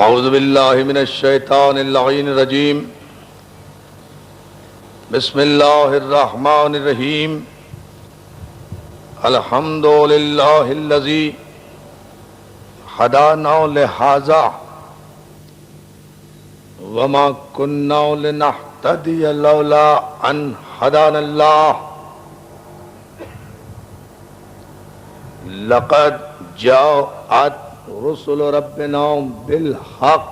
اعوذ باللہ من الشیطان اللعین الرجیم بسم اللہ الرحمن الرحیم الحمد للہ الذی ہدانا لہذا وما كنا لنہتدی لولا ان ہدانا اللہ لقد جاءت رسل ربنا بالحق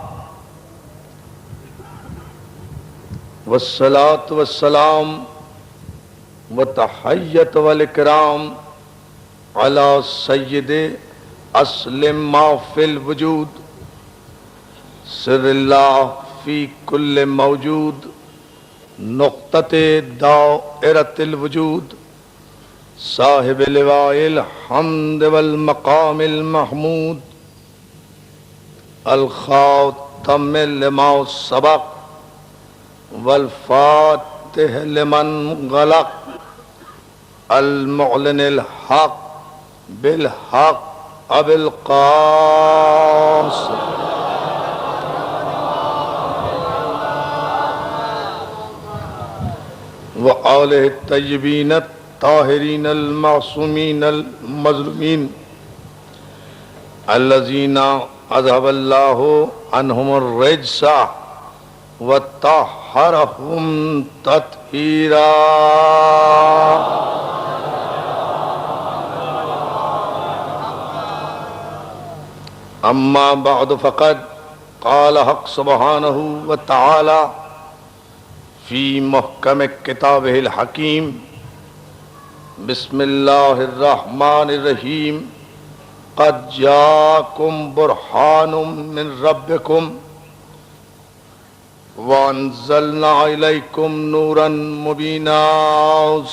والصلاة والسلام والتحیت والاکرام علی سید اصل ما فی الوجود سر اللہ فی کل موجود نقطۃ دائرۃ الوجود صاحب لواء الحمد والمقام المحمود الخاتم لما سبق والفاتح لمن غلق المعلن الحق بالحق ابو القاسم وآلہ الطیبین الطاہرین المعصومین المظلومین الذین اذهب اللہ عنہم الرجس وطہرہم تطہیرا. اما بعد فقد قال حق سبحانہ وتعالی فی محکم کتابہ الحکیم بسم اللہ الرحمن الرحیم قد جاءکم برہان من ربکم وانزلنا الیکم نورا مبینا.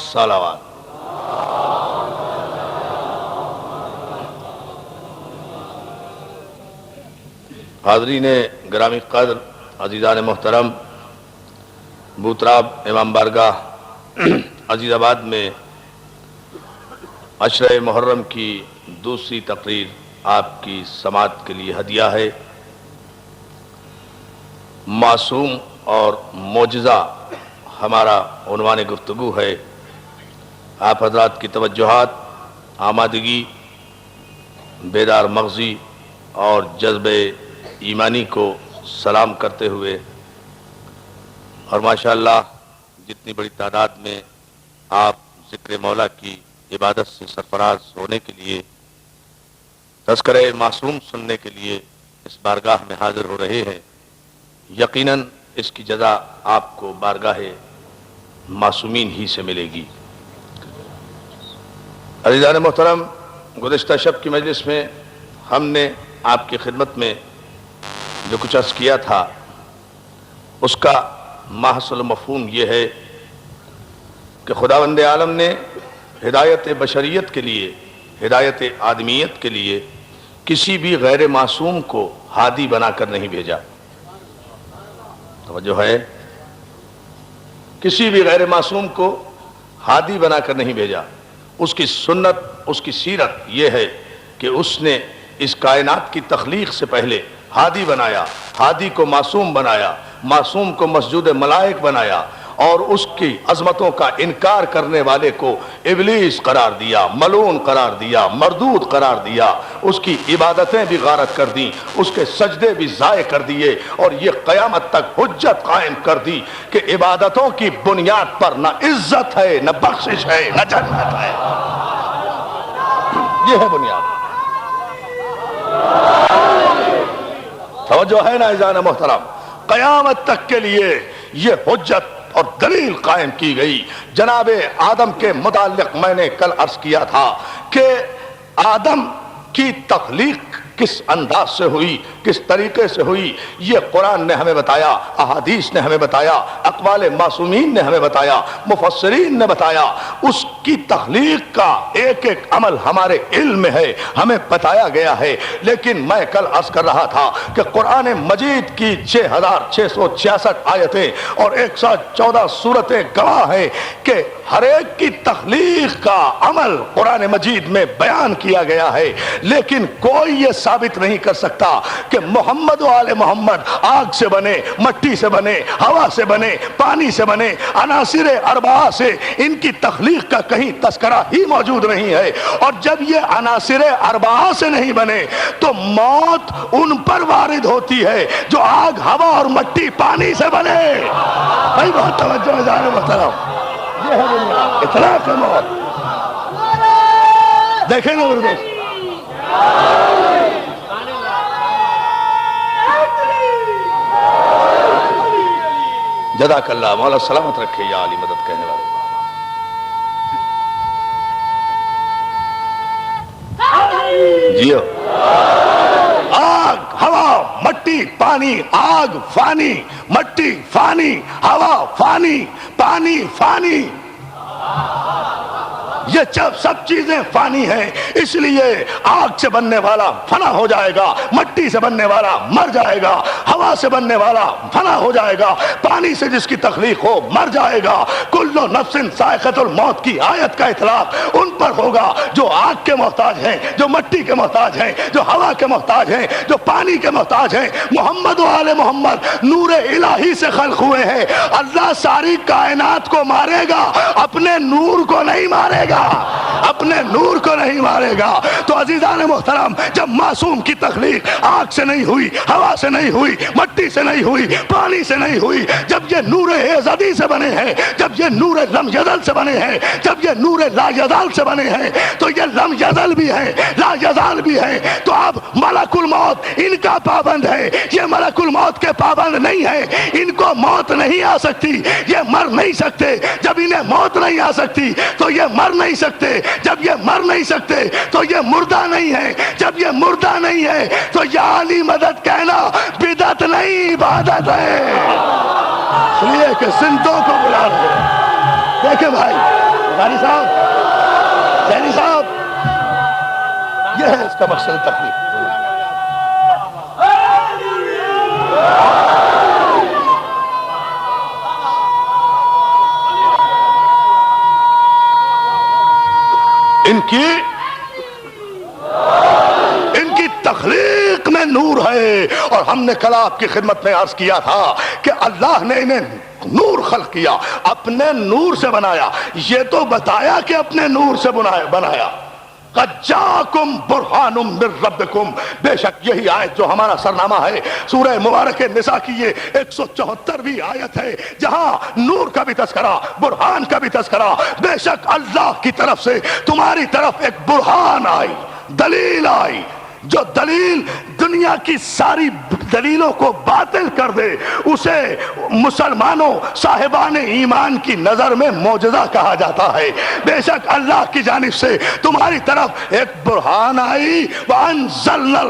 صلوات. حاضرین گرامی قدر، عزیزان محترم، بوتراب امام بارگاہ عزیز آباد میں عشرہ محرم کی دوسری تقریر آپ کی سماعت کے لیے ہدیہ ہے. معصوم اور معجزہ ہمارا عنوان گفتگو ہے. آپ حضرات کی توجہات، آمادگی، بیدار مغزی اور جذبہ ایمانی کو سلام کرتے ہوئے، اور ماشاءاللہ جتنی بڑی تعداد میں آپ ذکر مولا کی عبادت سے سرفراز ہونے کے لیے، تذکرہ معصوم سننے کے لیے اس بارگاہ میں حاضر ہو رہے ہیں، یقیناً اس کی جزا آپ کو بارگاہ معصومین ہی سے ملے گی. عزیزان محترم، گزشتہ شب کی مجلس میں ہم نے آپ کی خدمت میں جو کچھ عرض کیا تھا، اس کا محصل مفہوم یہ ہے کہ خداوند عالم نے ہدایت بشریت کے لیے، ہدایت آدمیت کے لیے کسی بھی غیر معصوم کو ہادی بنا کر نہیں بھیجا. توجہ ہے، کسی بھی غیر معصوم کو ہادی بنا کر نہیں بھیجا. اس کی سنت، اس کی سیرت یہ ہے کہ اس نے اس کائنات کی تخلیق سے پہلے ہادی بنایا، ہادی کو معصوم بنایا، معصوم کو مسجود ملائک بنایا، اور اس کی عظمتوں کا انکار کرنے والے کو ابلیس قرار دیا، ملعون قرار دیا، مردود قرار دیا. اس کی عبادتیں بھی غارت کر دیں، اس کے سجدے بھی ضائع کر دیے، اور یہ قیامت تک حجت قائم کر دی کہ عبادتوں کی بنیاد پر نہ عزت ہے، نہ بخشش ہے، نہ جنت ہے. یہ ہے بنیاد. توجہ ہے نا عزیزان محترم؟ قیامت تک کے لیے یہ حجت اور دلیل قائم کی گئی. جناب آدم کے متعلق میں نے کل عرض کیا تھا کہ آدم کی تخلیق کس انداز سے ہوئی، کس طریقے سے ہوئی، یہ قرآن نے ہمیں بتایا، احادیث نے ہمیں بتایا، اقوال معصومین نے ہمیں بتایا، مفسرین نے بتایا. اس کی تخلیق کا ایک ایک عمل ہمارے علم میں ہے، ہمیں بتایا گیا ہے۔ لیکن میں کل عرض کر رہا تھا کہ قرآن مجید کی 6666 آیتیں اور 114 سورتیں گواہ ہیں کہ ہر ایک کی تخلیق کا عمل قرآن مجید میں بیان کیا گیا ہے، لیکن کوئی یہ ثابت نہیں کر سکتا کہ محمد و آل محمد آگ سے بنے، مٹی سے بنے، ہوا سے بنے، پانی سے بنے، عناصر اربعہ سے ان کی تخلیق کا کہیں تذکرہ ہی موجود نہیں ہے۔ اور جب یہ عناصر اربعہ سے نہیں بنے تو موت ان پر وارد ہوتی ہے جو آگ، ہوا اور مٹی، پانی سے بنے۔ بھائی بہت توجہ ہے جانے محترم، یہ ہے دنیا، اطلاق موت۔ دیکھیں نا اردو جزاک اللہ، مولا سلامت رکھے یا علی مدد کہنے والے۔ جیو، آگ، ہوا، مٹی، پانی، آگ، فانی، مٹی، فانی، ہوا، فانی، پانی، فانی، یہ سب چیزیں فانی ہیں، اس لیے آگ سے بننے والا فنا ہو جائے گا، مٹی سے بننے والا مر جائے گا، ہوا سے بننے والا فنا ہو جائے گا، پانی سے جس کی تخلیق ہو مر جائے گا۔ کل نفس ذائقۃ الموت کی آیت کا اطلاق ان پر ہوگا جو آگ کے محتاج ہیں، جو مٹی کے محتاج ہیں، جو ہوا کے محتاج ہیں، جو پانی کے محتاج ہیں۔ محمد و آل محمد نور الہی سے خلق ہوئے ہیں۔ اللہ ساری کائنات کو مارے گا، اپنے نور کو نہیں مارے گا، اپنے نور کو نہیں مارے گا۔ تو عزیزان محترم، جب معصوم کی تخلیق آگ سے نہیں ہوئی، ہوا سے نہیں ہوئی، مٹی سے نہیں ہوئی، پانی سے نہیں ہوئی، جب یہ نور ازلی سے بنے ہیں، جب یہ نور لم یزل سے بنے ہیں، جب یہ نور لا یزال سے بنے ہیں، تو یہ لم یزل بھی ہے، لا یزال بھی ہے۔ تو اب ملک الموت ان کا پابند ہے، یہ ملک الموت کے پابند نہیں ہے۔ ان کو موت نہیں آ سکتی، یہ مر نہیں سکتے۔ جب انہیں موت نہیں آ سکتی تو یہ مر نہیں سکتے، جب یہ مر نہیں سکتے تو یہ مردہ نہیں ہے، جب یہ مردہ نہیں ہے تو یا علی مدد کہنا بدعت نہیں، عبادت ہے۔ اس لیے کہ زندوں کو بلا رہے ہیں۔ دیکھیں بھائی غاری صاحب، زینی صاحب، یہ ہے اس کا مقصد تخلیق۔ ان کی تخلیق میں نور ہے، اور ہم نے کل آپ کی خدمت میں عرض کیا تھا کہ اللہ نے انہیں نور خلق کیا، اپنے نور سے بنایا۔ یہ تو بتایا کہ اپنے نور سے بنایا۔ قد جاءکم برہان من ربکم، بے شک یہی آیت جو ہمارا سرنامہ ہے سورہ مبارک نساء کی یہ 174ویں آیت ہے، جہاں نور کا بھی تذکرہ، برہان کا بھی تذکرہ۔ بے شک اللہ کی طرف سے تمہاری طرف ایک برہان آئی، دلیل آئی، جو دلیل دنیا کی ساری دلیلوں کو باطل کر دے، اسے مسلمانوں صاحبان ایمان کی نظر میں معجزہ کہا جاتا ہے۔ بے شک اللہ کی جانب سے تمہاری طرف ایک برہان آئی، وَأَنزَلْنَا،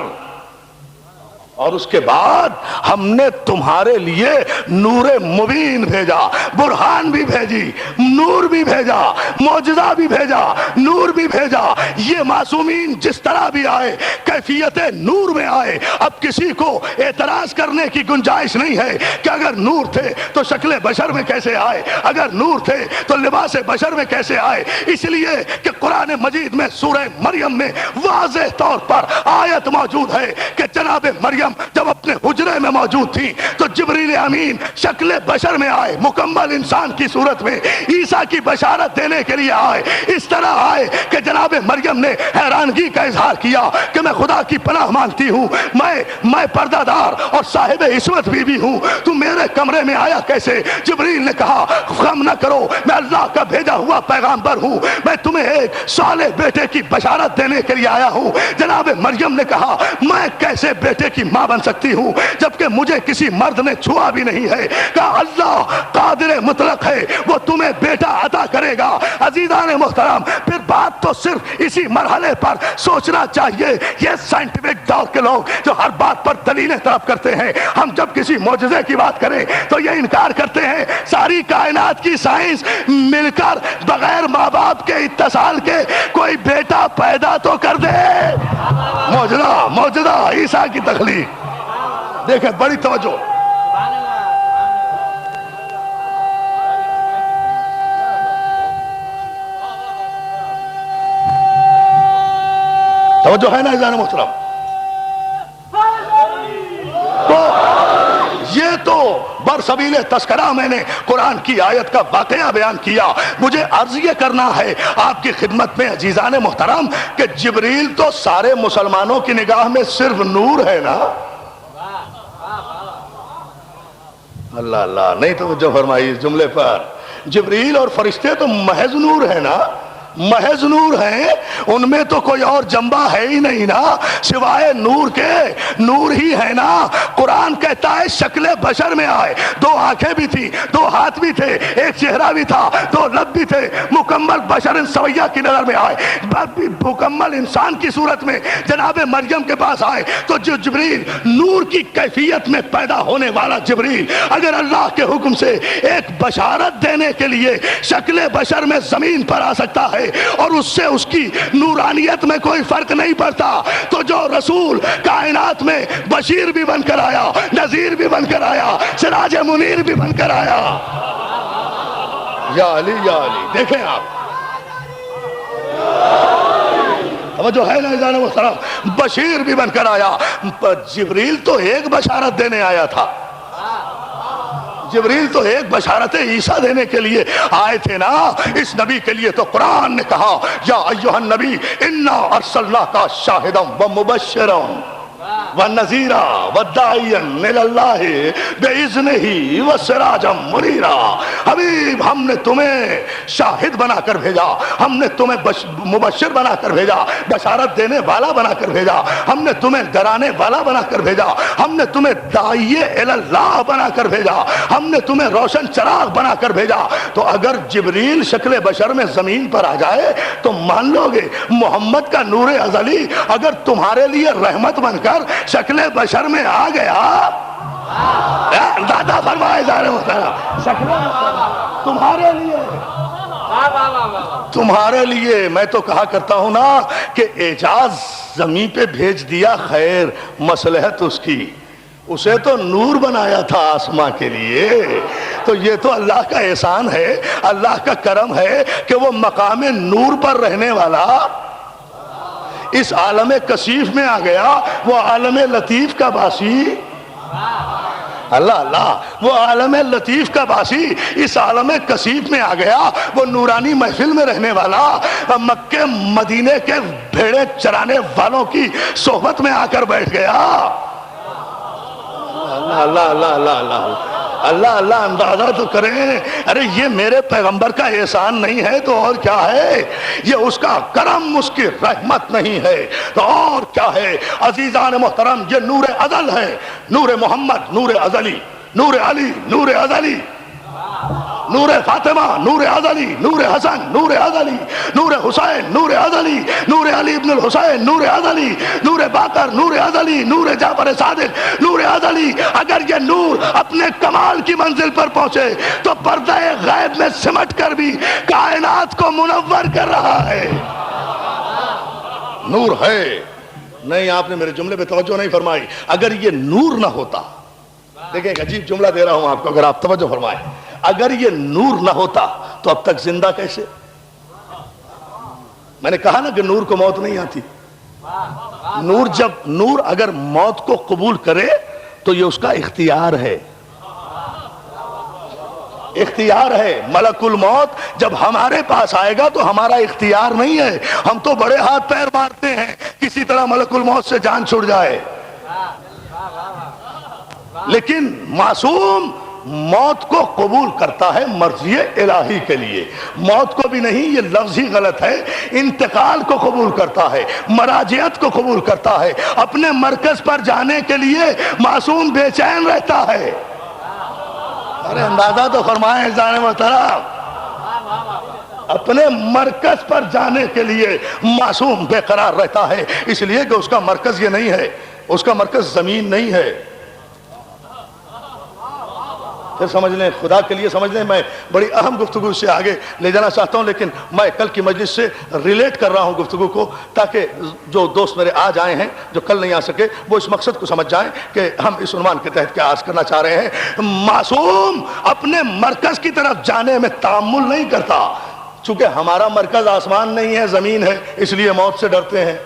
اور اس کے بعد ہم نے تمہارے لیے نور مبین بھیجا، برہان بھی بھیجی، نور بھی بھیجا، معجزہ بھی بھیجا، نور بھی بھیجا۔ یہ معصومین جس طرح بھی آئے، کیفیت نور میں آئے۔ اب کسی کو اعتراض کرنے کی گنجائش نہیں ہے کہ اگر نور تھے تو شکل بشر میں کیسے آئے، اگر نور تھے تو لباس بشر میں کیسے آئے۔ اس لیے کہ قرآن مجید میں سورہ مریم میں واضح طور پر آیت موجود ہے کہ جناب مریم جب اپنے حجرے میں موجود تھی تو جبریل امین شکل بشر میں آئے، مکمل انسان کی صورت میں عیسیٰ کی بشارت دینے کے لیے آئے۔ اس طرح آئے کہ جناب مریم نے حیرانگی کا اظہار کیا کہ میں خدا کی پناہ مانگتی ہوں، میں پردہ دار اور صاحب عصمت بھی ہوں، تو میرے کمرے میں آیا کیسے؟ جبریل نے کہا غم نہ کرو، میں اللہ کا بھیجا ہوا پیغامبر ہوں، میں تمہیں ایک صالح بیٹے کی بشارت دینے کے لیے آیا ہوں۔ جناب مریم نے کہا میں کیسے بیٹے کی ماں بن سکتی ہوں جبکہ مجھے کسی مرد نے چھوا بھی نہیں ہے؟ کہا اللہ قادر مطلق ہے، وہ تمہیں بیٹا عطا کرے گا۔ عزیزان محترم، پھر بات تو صرف اسی مرحلے پر سوچنا چاہیے۔ یہ سائنٹیفک دور کے لوگ جو ہر بات پر دلیلیں طلب کرتے ہیں، ہم جب کسی معجزے کی بات کریں تو یہ انکار کرتے ہیں ساری کائنات کی سائنس مل کر بغیر ماں باپ کے اتصال کے کوئی بیٹا پیدا تو کر دے۔ معجزہ معجزہ عیسیٰ کی تخلیق، دیکھیں بڑی توجہ۔ توجہ ہے نا عزیزان محترم؟ تو یہ تو برسبیل تذکرہ میں نے قرآن کی آیت کا واقعہ بیان کیا۔ مجھے عرض یہ کرنا ہے آپ کی خدمت میں عزیزان محترم کہ جبریل تو سارے مسلمانوں کی نگاہ میں صرف نور ہے نا؟ اللہ اللہ، نہیں توجہ فرمائی اس جملے پر۔ جبریل اور فرشتے تو محض نور ہے نا، محض نور ہیں، ان میں تو کوئی اور جنبہ ہے ہی نہیں نا سوائے نور کے، نور ہی ہے نا۔ قرآن کہتا ہے شکل بشر میں آئے، دو آنکھیں بھی تھی، دو ہاتھ بھی تھے، ایک چہرہ بھی تھا، دو لب بھی تھے، مکمل بشر سویہ کی نظر میں آئے، مکمل انسان کی صورت میں جناب مریم کے پاس آئے۔ تو جو جبریل نور کی کیفیت میں پیدا ہونے والا جبریل اگر اللہ کے حکم سے ایک بشارت دینے کے لیے شکل بشر میں زمین پر آ سکتا ہے اور اس سے اس کی نورانیت میں کوئی فرق نہیں پڑتا، تو جو رسول کائنات میں بشیر بھی بن کر آیا، نذیر بھی بن کر آیا، سراج منیر بھی بن کر آیا، یا علی یا علی، دیکھیں آپ جو ہے نا عزیزان محترم، بشیر بھی بن کر آیا۔ جبریل تو ایک بشارت دینے آیا تھا، جبریل تو ایک بشارت عیسیٰ دینے کے لیے آئے تھے نا۔ اس نبی کے لیے تو قرآن نے کہا یا ایھا النبی انا ارسلناک شاہدا ومبشرا ونذیرا وداعیا الی اللہ باذنہ وسراجا منیرا۔ حبیب ہم نے تمہیں شاہد بنا کر بھیجا، ہم نے تمہیں مبشر بنا کر بھیجا، بشارت دینے والا بنا کر بھیجا، ہم نے تمہیں ڈرانے والا بنا کر بھیجا، ہم نے تمہیں داعی الی اللہ بنا کر بھیجا، ہم نے تمہیں روشن چراغ بنا کر بھیجا۔ تو اگر جبریل شکل بشر میں زمین پر آ جائے تو مان لو گے محمد کا نور ازلی اگر تمہارے لیے رحمت بن کر شکل بشر میں آ گیا، دادا فرمائے جارے محترم، شکل تمہارے لیے، تمہارے لیے میں تو کہا کرتا ہوں نا کہ اعجاز زمین پہ بھیج دیا، خیر مصلحت اس کی، اسے تو نور بنایا تھا آسماں کے لیے۔ تو یہ تو اللہ کا احسان ہے، اللہ کا کرم ہے کہ وہ مقام نور پر رہنے والا اس عالم کثیف میں آ گیا، وہ عالم لطیف کا باسی، اللہ اللہ، وہ عالم لطیف کا باسی اس عالم کثیف میں آ گیا، وہ نورانی محفل میں رہنے والا مکے مدینے کے بھیڑے چرانے والوں کی صحبت میں آ کر بیٹھ گیا۔ اللہ اللہ اللہ اللہ اللہ اللہ اللہ، اندازہ تو کریں، ارے یہ میرے پیغمبر کا احسان نہیں ہے تو اور کیا ہے؟ یہ اس کا کرم، اس کی رحمت نہیں ہے تو اور کیا ہے؟ عزیزان محترم، یہ نور ازل ہے، نور محمد، نور ازلی، نور علی، نور ازلی، نور فاطمہ، نور ازلی، نور حسن، نور ازلی، نور حسین، نور ازلی، نور علی ابن الحسین، نور ازلی، نور باقر، نور ازلی، نور جعفر صادق، نور ازلی۔ اگر یہ نور اپنے کمال کی منزل پر پہنچے تو پردہ غیب میں سمٹ کر بھی کائنات کو منور کر رہا ہے۔ نور ہے، نہیں آپ نے میرے جملے پہ توجہ نہیں فرمائی۔ اگر یہ نور نہ ہوتا، دیکھیں ایک عجیب جملہ دے رہا ہوں آپ کو، اگر آپ توجہ فرمائیں، اگر یہ نور نہ ہوتا تو اب تک زندہ کیسے؟ میں نے کہا نا کہ نور کو موت نہیں آتی۔ نور اگر موت کو قبول کرے تو یہ اس کا اختیار ہے، اختیار ہے۔ ملک الموت جب ہمارے پاس آئے گا تو ہمارا اختیار نہیں ہے، ہم تو بڑے ہاتھ پیر مارتے ہیں کسی طرح ملک الموت سے جان چھوٹ جائے، لیکن معصوم موت کو قبول کرتا ہے مرضی الہی کے لیے۔ موت کو بھی نہیں، یہ لفظ ہی غلط ہے، انتقال کو قبول کرتا ہے، مراجعت کو قبول کرتا ہے، اپنے مرکز پر جانے کے لیے معصوم بے چین رہتا ہے۔ ارے اندازہ تو فرمائیں عزیزان محترم، اپنے مرکز پر جانے کے لیے معصوم بے قرار رہتا ہے، اس لیے کہ اس کا مرکز یہ نہیں ہے، اس کا مرکز زمین نہیں ہے۔ پھر سمجھ لیں، خدا کے لیے سمجھ لیں، میں بڑی اہم گفتگو سے آگے لے جانا چاہتا ہوں، لیکن میں کل کی مجلس سے ریلیٹ کر رہا ہوں گفتگو کو، تاکہ جو دوست میرے آج آئے ہیں جو کل نہیں آ سکے وہ اس مقصد کو سمجھ جائیں کہ ہم اس عنوان کے تحت کیا عرض کرنا چاہ رہے ہیں۔ معصوم اپنے مرکز کی طرف جانے میں تامل نہیں کرتا، چونکہ ہمارا مرکز آسمان نہیں ہے، زمین ہے، اس لیے موت سے ڈرتے ہیں۔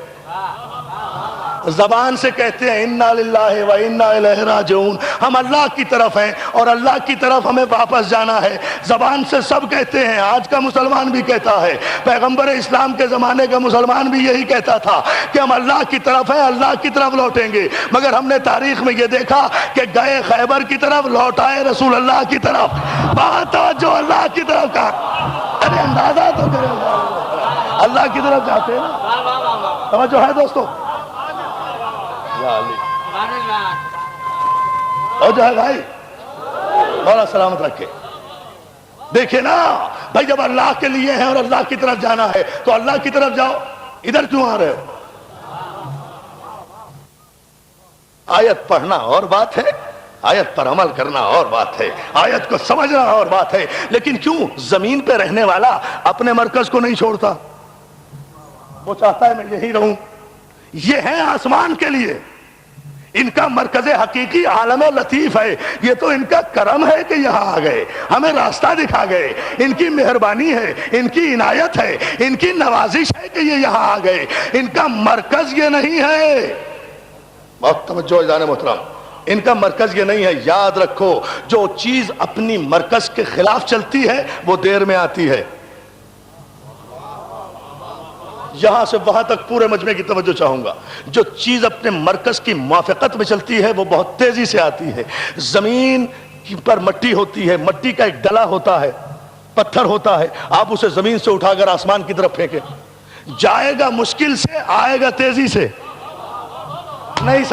زبان سے کہتے ہیں انا للہ و انا الیہ راجعون، ہم اللہ کی طرف ہیں اور اللہ کی طرف ہمیں واپس جانا ہے۔ زبان سے سب کہتے ہیں، آج کا مسلمان بھی کہتا ہے، پیغمبر اسلام کے زمانے کا مسلمان بھی یہی کہتا تھا کہ ہم اللہ کی طرف ہیں، اللہ کی طرف لوٹیں گے، مگر ہم نے تاریخ میں یہ دیکھا کہ گئے خیبر کی طرف، لوٹ آئے رسول اللہ کی طرف۔ بات جو اللہ کی طرف کا ارے اندازہ تو کرے، اللہ کی طرف جاتے ہیں نا، توجہ ہے دوستو؟ اور جو ہے بھائی مولا سلامت رکھے، دیکھیں نا بھائی، جب اللہ کے لیے ہے اور اللہ کی طرف جانا ہے تو اللہ کی طرف جاؤ، ادھر کیوں آ رہے ہو؟ آیت پڑھنا اور بات ہے، آیت پر عمل کرنا اور بات ہے، آیت کو سمجھنا اور بات ہے، لیکن کیوں زمین پہ رہنے والا اپنے مرکز کو نہیں چھوڑتا؟ وہ چاہتا ہے میں یہی رہوں۔ یہ ہے آسمان کے لیے، ان کا مرکز حقیقی عالم لطیف ہے، یہ تو ان کا کرم ہے کہ یہاں آ گئے، ہمیں راستہ دکھا گئے، ان کی مہربانی ہے، ان کی عنایت ہے، ان کی نوازش ہے کہ یہ یہاں آ گئے، ان کا مرکز یہ نہیں ہے۔ بہت توجہ جان محترم، ان کا مرکز یہ نہیں ہے۔ یاد رکھو، جو چیز اپنی مرکز کے خلاف چلتی ہے وہ دیر میں آتی ہے۔ یہاں سے وہاں تک پورے مجمع کی توجہ چاہوں گا، جو چیز اپنے مرکز کی موافقت میں چلتی ہے وہ بہت تیزی سے آتی ہے۔ زمین پر مٹی ہوتی ہے، مٹی کا ایک ڈلا ہوتا ہے، پتھر ہوتا ہے، آپ اسے زمین سے اٹھا کر آسمان کی طرف پھینکیں، جائے گا مشکل سے، آئے گا تیزی سے۔ نہیں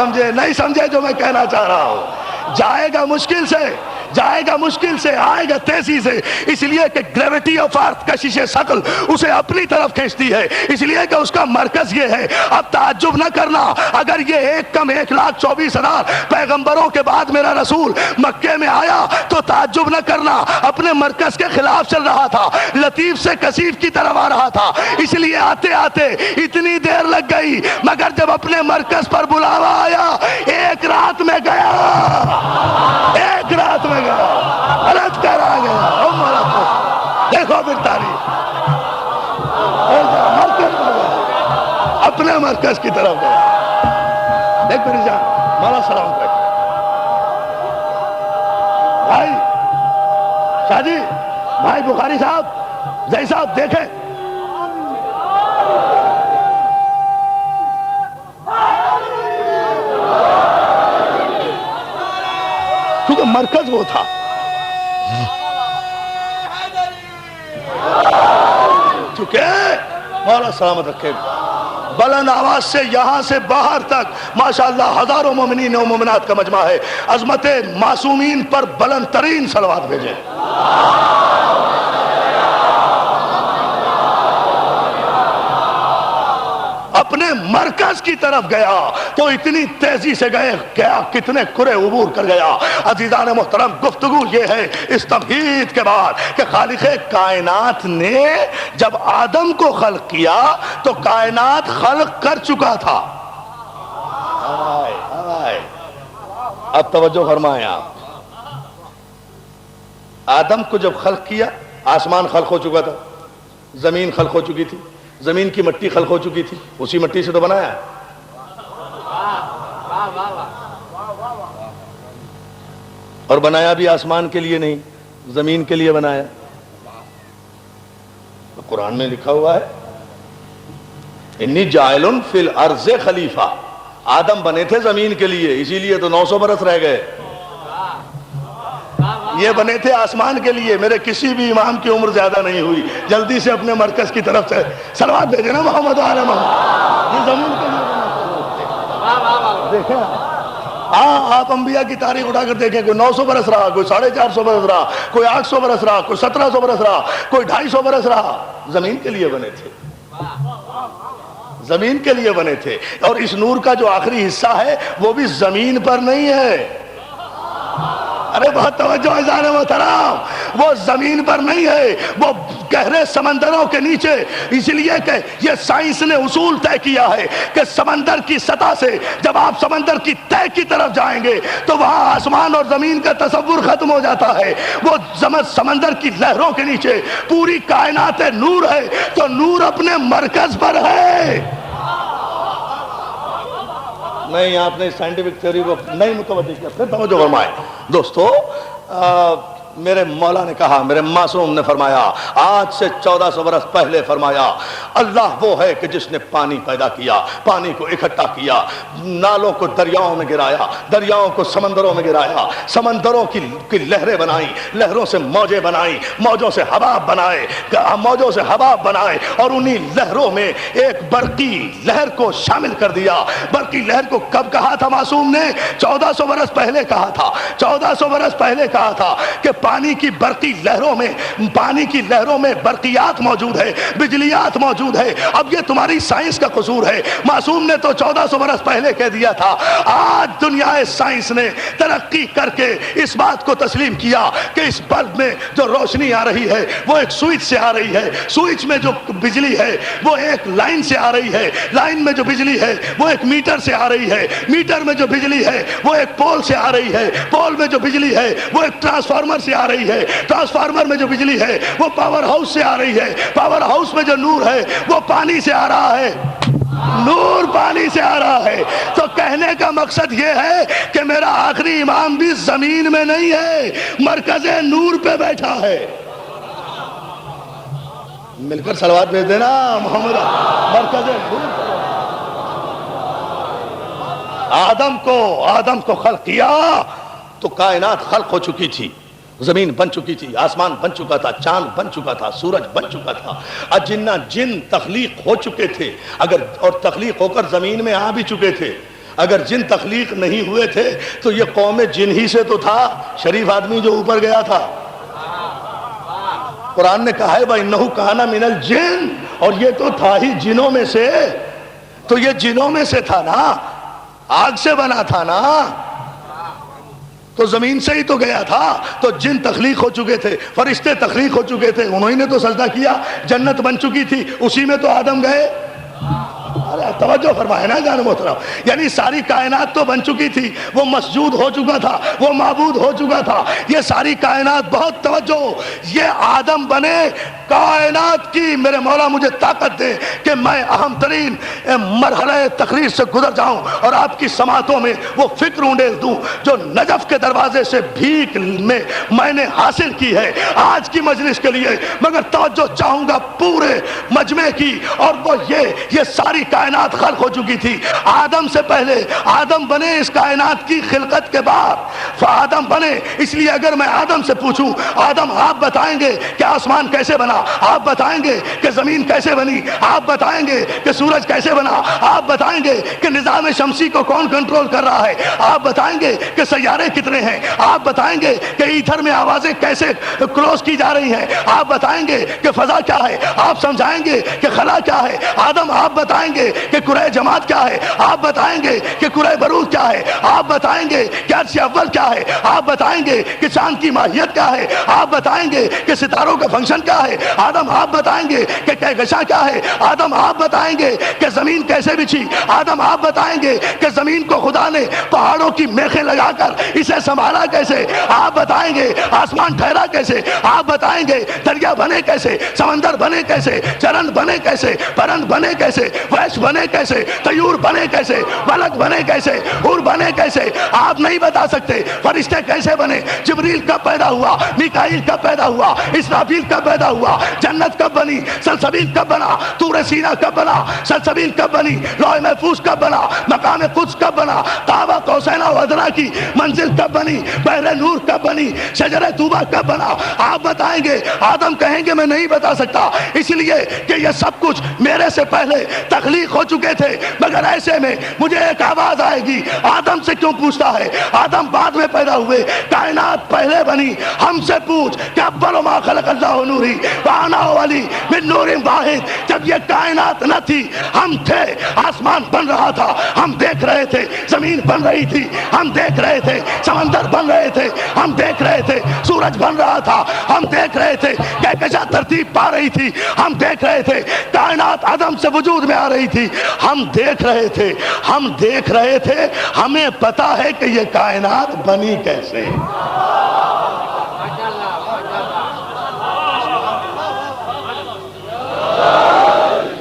سمجھے جو میں کہنا چاہ رہا ہوں؟ جائے گا مشکل سے، جائے گا مشکل سے، آئے گا تیزی سے، اس لیے کہ گریویٹی آف ارتھ، کشش ثقل اسے اپنی طرف کھینچتی ہے، اس لیے کہ اس کا مرکز یہ ہے۔ اب تعجب نہ کرنا اگر یہ 1,24,000 پیغمبروں کے بعد میرا رسول مکے میں آیا تو تعجب نہ کرنا، اپنے مرکز کے خلاف چل رہا تھا، لطیف سے کثیف کی طرف آ رہا تھا، اس لیے آتے آتے اتنی دیر لگ گئی، مگر جب اپنے مرکز پر بلاوا آیا، ایک رات میں گیا، ایک رات میں گیا، غلط کر آ گیا۔ دیکھو پھر تاریخ، مرکز پر گیا، اپنے مرکز کی طرف گیا۔ دیکھ میری جان، مولا سلامت رکھے بھائی، شاہ جی بھائی، بخاری صاحب، زئی صاحب، دیکھیں کیونکہ مرکز وہ تھا۔ چونکہ مولا سلامت رکھے، بلند آواز سے یہاں سے باہر تک ماشاءاللہ ہزاروں مومنین و مومنات کا مجمع ہے، عظمت معصومین پر بلند ترین صلوات بھیجیں۔ اپنے مرکز کی طرف گیا تو اتنی تیزی سے گیا کتنے کرے عبور کر گیا۔ عزیزان محترم، گفتگو یہ ہے اس تمہید کے بعد کہ خالق کائنات نے جب آدم کو خلق کیا تو کائنات خلق کر چکا تھا۔ اب توجہ فرمائیں آپ، آدم کو جب خلق کیا آسمان خلق ہو چکا تھا، زمین خلق ہو چکی تھی، زمین کی مٹی خلق ہو چکی تھی، اسی مٹی سے تو بنایا ہے۔ اور بنایا بھی آسمان کے لیے نہیں، زمین کے لیے بنایا۔ قرآن میں لکھا ہوا ہے انی جاعل فی الارض خلیفہ، آدم بنے تھے زمین کے لیے، اسی لیے تو 900 برس رہ گئے۔ یہ بنے تھے آسمان کے لیے، میرے کسی بھی امام کی عمر زیادہ نہیں ہوئی۔ جلدی سے اپنے مرکز کی طرف سے صلوات بھیجیں نا محمد و آل محمد۔ یہ زمین کے لیے بنے تھے، دیکھیں ہاں آپ انبیاء کی تاریخ اٹھا کر دیکھیں، کوئی 900 برس رہا، کوئی 450 برس رہا، کوئی 800 برس رہا، کوئی 1700 برس رہا، کوئی 250 برس رہا. زمین کے لیے بنے تھے، زمین کے لیے بنے تھے. اور اس نور کا جو آخری حصہ ہے وہ بھی زمین پر نہیں ہے. ارے بہت توجہ عزیزان محترم، وہ زمین پر نہیں ہے، وہ گہرے سمندروں کے نیچے. اس لیے کہ یہ سائنس نے اصول طے کیا ہے کہ سمندر کی سطح سے جب آپ سمندر کی تہہ کی طرف جائیں گے تو وہاں آسمان اور زمین کا تصور ختم ہو جاتا ہے. وہ سمندر کی لہروں کے نیچے پوری کائنات نور ہے، تو نور اپنے مرکز پر ہے. نہیں، آپ نے سائنٹیفک تھیوری کو نہیں متوجہ کیا. پھر توجہ فرمائے دوستو، میرے مولا نے کہا، میرے معصوم نے فرمایا، آج سے 1400 برس پہلے فرمایا، اللہ وہ ہے کہ جس نے پانی پیدا کیا، پانی کو اکٹھا کیا، نالوں کو دریاؤں میں گرایا، دریاؤں کو سمندروں میں گرایا، سمندروں کی لہریں بنائیں، لہروں سے موجیں بنائیں، موجوں سے حباب بنائے، موجوں سے حباب بنائے، اور انہی لہروں میں ایک برقی لہر کو شامل کر دیا. برقی لہر کو کب کہا تھا معصوم نے؟ 1400 برس پہلے کہا تھا. 1400 برس پہلے کہا تھا کہ پانی کی برقی لہروں میں، پانی کی لہروں میں برقیات موجود ہے، بجلیات موجود ہے. اب یہ تمہاری سائنس کا قصور ہے. معصوم نے تو 1400 برس پہلے کہہ دیا تھا. آج دنیا سائنس نے ترقی کر کے اس بات کو تسلیم کیا کہ اس بلب میں جو روشنی آ رہی ہے وہ ایک سوئچ سے آ رہی ہے، سوئچ میں جو بجلی ہے وہ ایک لائن سے آ رہی ہے، لائن میں جو بجلی ہے وہ ایک میٹر سے آ رہی ہے، میٹر میں جو بجلی ہے وہ ایک پول سے آ رہی ہے، پول میں جو بجلی ہے وہ ایک ٹرانسفارمر سے آ رہی ہے، ٹرانسفارمر میں جو بجلی ہے وہ پاور ہاؤس سے آ رہی ہے، پاور ہاؤس میں جو نور ہے وہ پانی سے آ رہا ہے، نور پانی سے آ رہا ہے. تو کہنے کا مقصد یہ ہے کہ میرا آخری امام بھی زمین میں نہیں ہے، مرکز نور پہ بیٹھا ہے. مل کر صلوات بھیج دینا محمد. مرکز نور پہ آدم کو خلق کیا تو کائنات خلق ہو چکی تھی، زمین بن چکی تھی، آسمان بن چکا تھا، چاند بن چکا تھا، سورج بن چکا تھا، اجنہ جن تخلیق ہو چکے تھے، اگر اور تخلیق ہو کر زمین میں آ بھی چکے تھے. اگر جن تخلیق نہیں ہوئے تھے تو یہ قوم جن ہی سے تو تھا، شریف آدمی جو اوپر گیا تھا. قرآن نے کہا ہے وَإِنَّهُ كَانَ مِنَ الْجِنِّ، اور یہ تو تھا ہی جنوں میں سے. تو یہ جنوں میں سے تھا نا، آگ سے بنا تھا نا، تو زمین سے ہی تو گیا تھا. تو جن تخلیق ہو چکے تھے، فرشتے تخلیق ہو چکے تھے، انہوں نے تو سجدہ کیا، جنت بن چکی تھی، اسی میں تو آدم گئے. توجہ فرمائے نا جان محترم، یعنی ساری کائنات تو بن چکی تھی، وہ مسجود ہو چکا تھا، وہ معبود ہو چکا تھا. یہ ساری کائنات، بہت توجہ، یہ آدم بنے کائنات کی. میرے مولا مجھے طاقت دے کہ میں اہم ترین مرحلہ تقریر سے گزر جاؤں اور آپ کی سماعتوں میں وہ فکر اونڈیل دوں جو نجف کے دروازے سے بھیک میں نے حاصل کی ہے آج کی مجلس کے لیے. مگر توجہ چاہوں گا پورے مجمع کی، اور وہ یہ ساری کائنات خلق ہو چکی تھی آدم سے پہلے. آدم بنے اس کائنات کی خلقت کے بعد، آدم بنے. اس لیے اگر میں آدم سے پوچھوں، آدم آپ بتائیں گے کہ آسمان کیسے بنا، آپ بتائیں گے کہ زمین کیسے بنی، آپ بتائیں گے کہ سورج کیسے بنا، آپ بتائیں گے کہ نظام شمسی کو کون کنٹرول کر رہا ہے، آپ بتائیں گے کہ سیارے کتنے ہیں، آپ بتائیں گے کہ ایتھر میں آوازیں کیسے کلوز کی جا رہی ہیں، آپ بتائیں گے کہ فضا کیا ہے، آپ سمجھائیں گے کہ خلا کیا ہے. آدم آپ بتائیں گے کہ کرہ جماعت کیا ہے، آپ بتائیں گے کہ کرہ برود کیا ہے، آپ بتائیں گے کہ عرش اول کیا ہے، آپ بتائیں گے کہ چاند کی ماہیت کیا ہے، آپ بتائیں گے کہ ستاروں کا فنکشن کیا ہے. آدم آپ بتائیں گے کہ کہکشاں کیا ہے. آدم آپ بتائیں گے کہ زمین کیسے بچھی. آدم آپ بتائیں گے کہ زمین کو خدا نے پہاڑوں کی میخیں لگا کر اسے سنبھالا کیسے. آپ بتائیں گے آسمان ٹھہرا کیسے. آپ بتائیں گے دریا بنے کیسے، سمندر بنے کیسے، چرند بنے کیسے، پرند بنے کیسے، ویش بنے کیسے، طیور بنے کیسے، ملک بنے کیسے، حور بنے کیسے. آپ نہیں بتا سکتے فرشتے کیسے بنے. جبریل کب پیدا ہوا، میکائیل کب پیدا ہوا، اسرافیل کب پیدا ہوا، جنت کب بنی، سلسبیل کب بنا، طور سینا کب بنا، سلسبیل کب بنی، لوح محفوظ کب بنا، مقام قدس کب بنا، قاب قوسین و ادنیٰ کی منزل کب بنی، بحر نور کب بنی، شجر طوبہ کب بنا. آپ بتائیں گے. آدم کہیں گے میں نہیں بتا سکتا، اس لیے کہ یہ سب کچھ میرے سے پہلے تخلیق ہو چکے تھے، مگر ایسے میں مجھے ایک آواز آئے گی، آدم سے کیوں پوچھتا ہے؟ آدم بعد میں پیدا ہوئے، کائنات پہلے بنی، ہم سے پوچھ کہ اول ما خلق اللہ نوری وانا ولی من نور واحد۔ جب یہ کائنات نہ تھی، ہم تھے، آسمان بن رہا تھا، ہم دیکھ رہے تھے، زمین بن رہی تھی، ہم دیکھ رہے تھے، سمندر بن رہے تھے، ہم دیکھ رہے تھے، سورج بن رہا تھا، ہم دیکھ رہے تھے، کہکشاں ترتیب پا رہی تھی، ہم دیکھ رہے تھے، کائنات عدم سے وجود میں آ رہی تھی، ہم دیکھ رہے تھے، ہم دیکھ رہے تھے، ہمیں پتا ہے کہ یہ کائنات بنی کیسے۔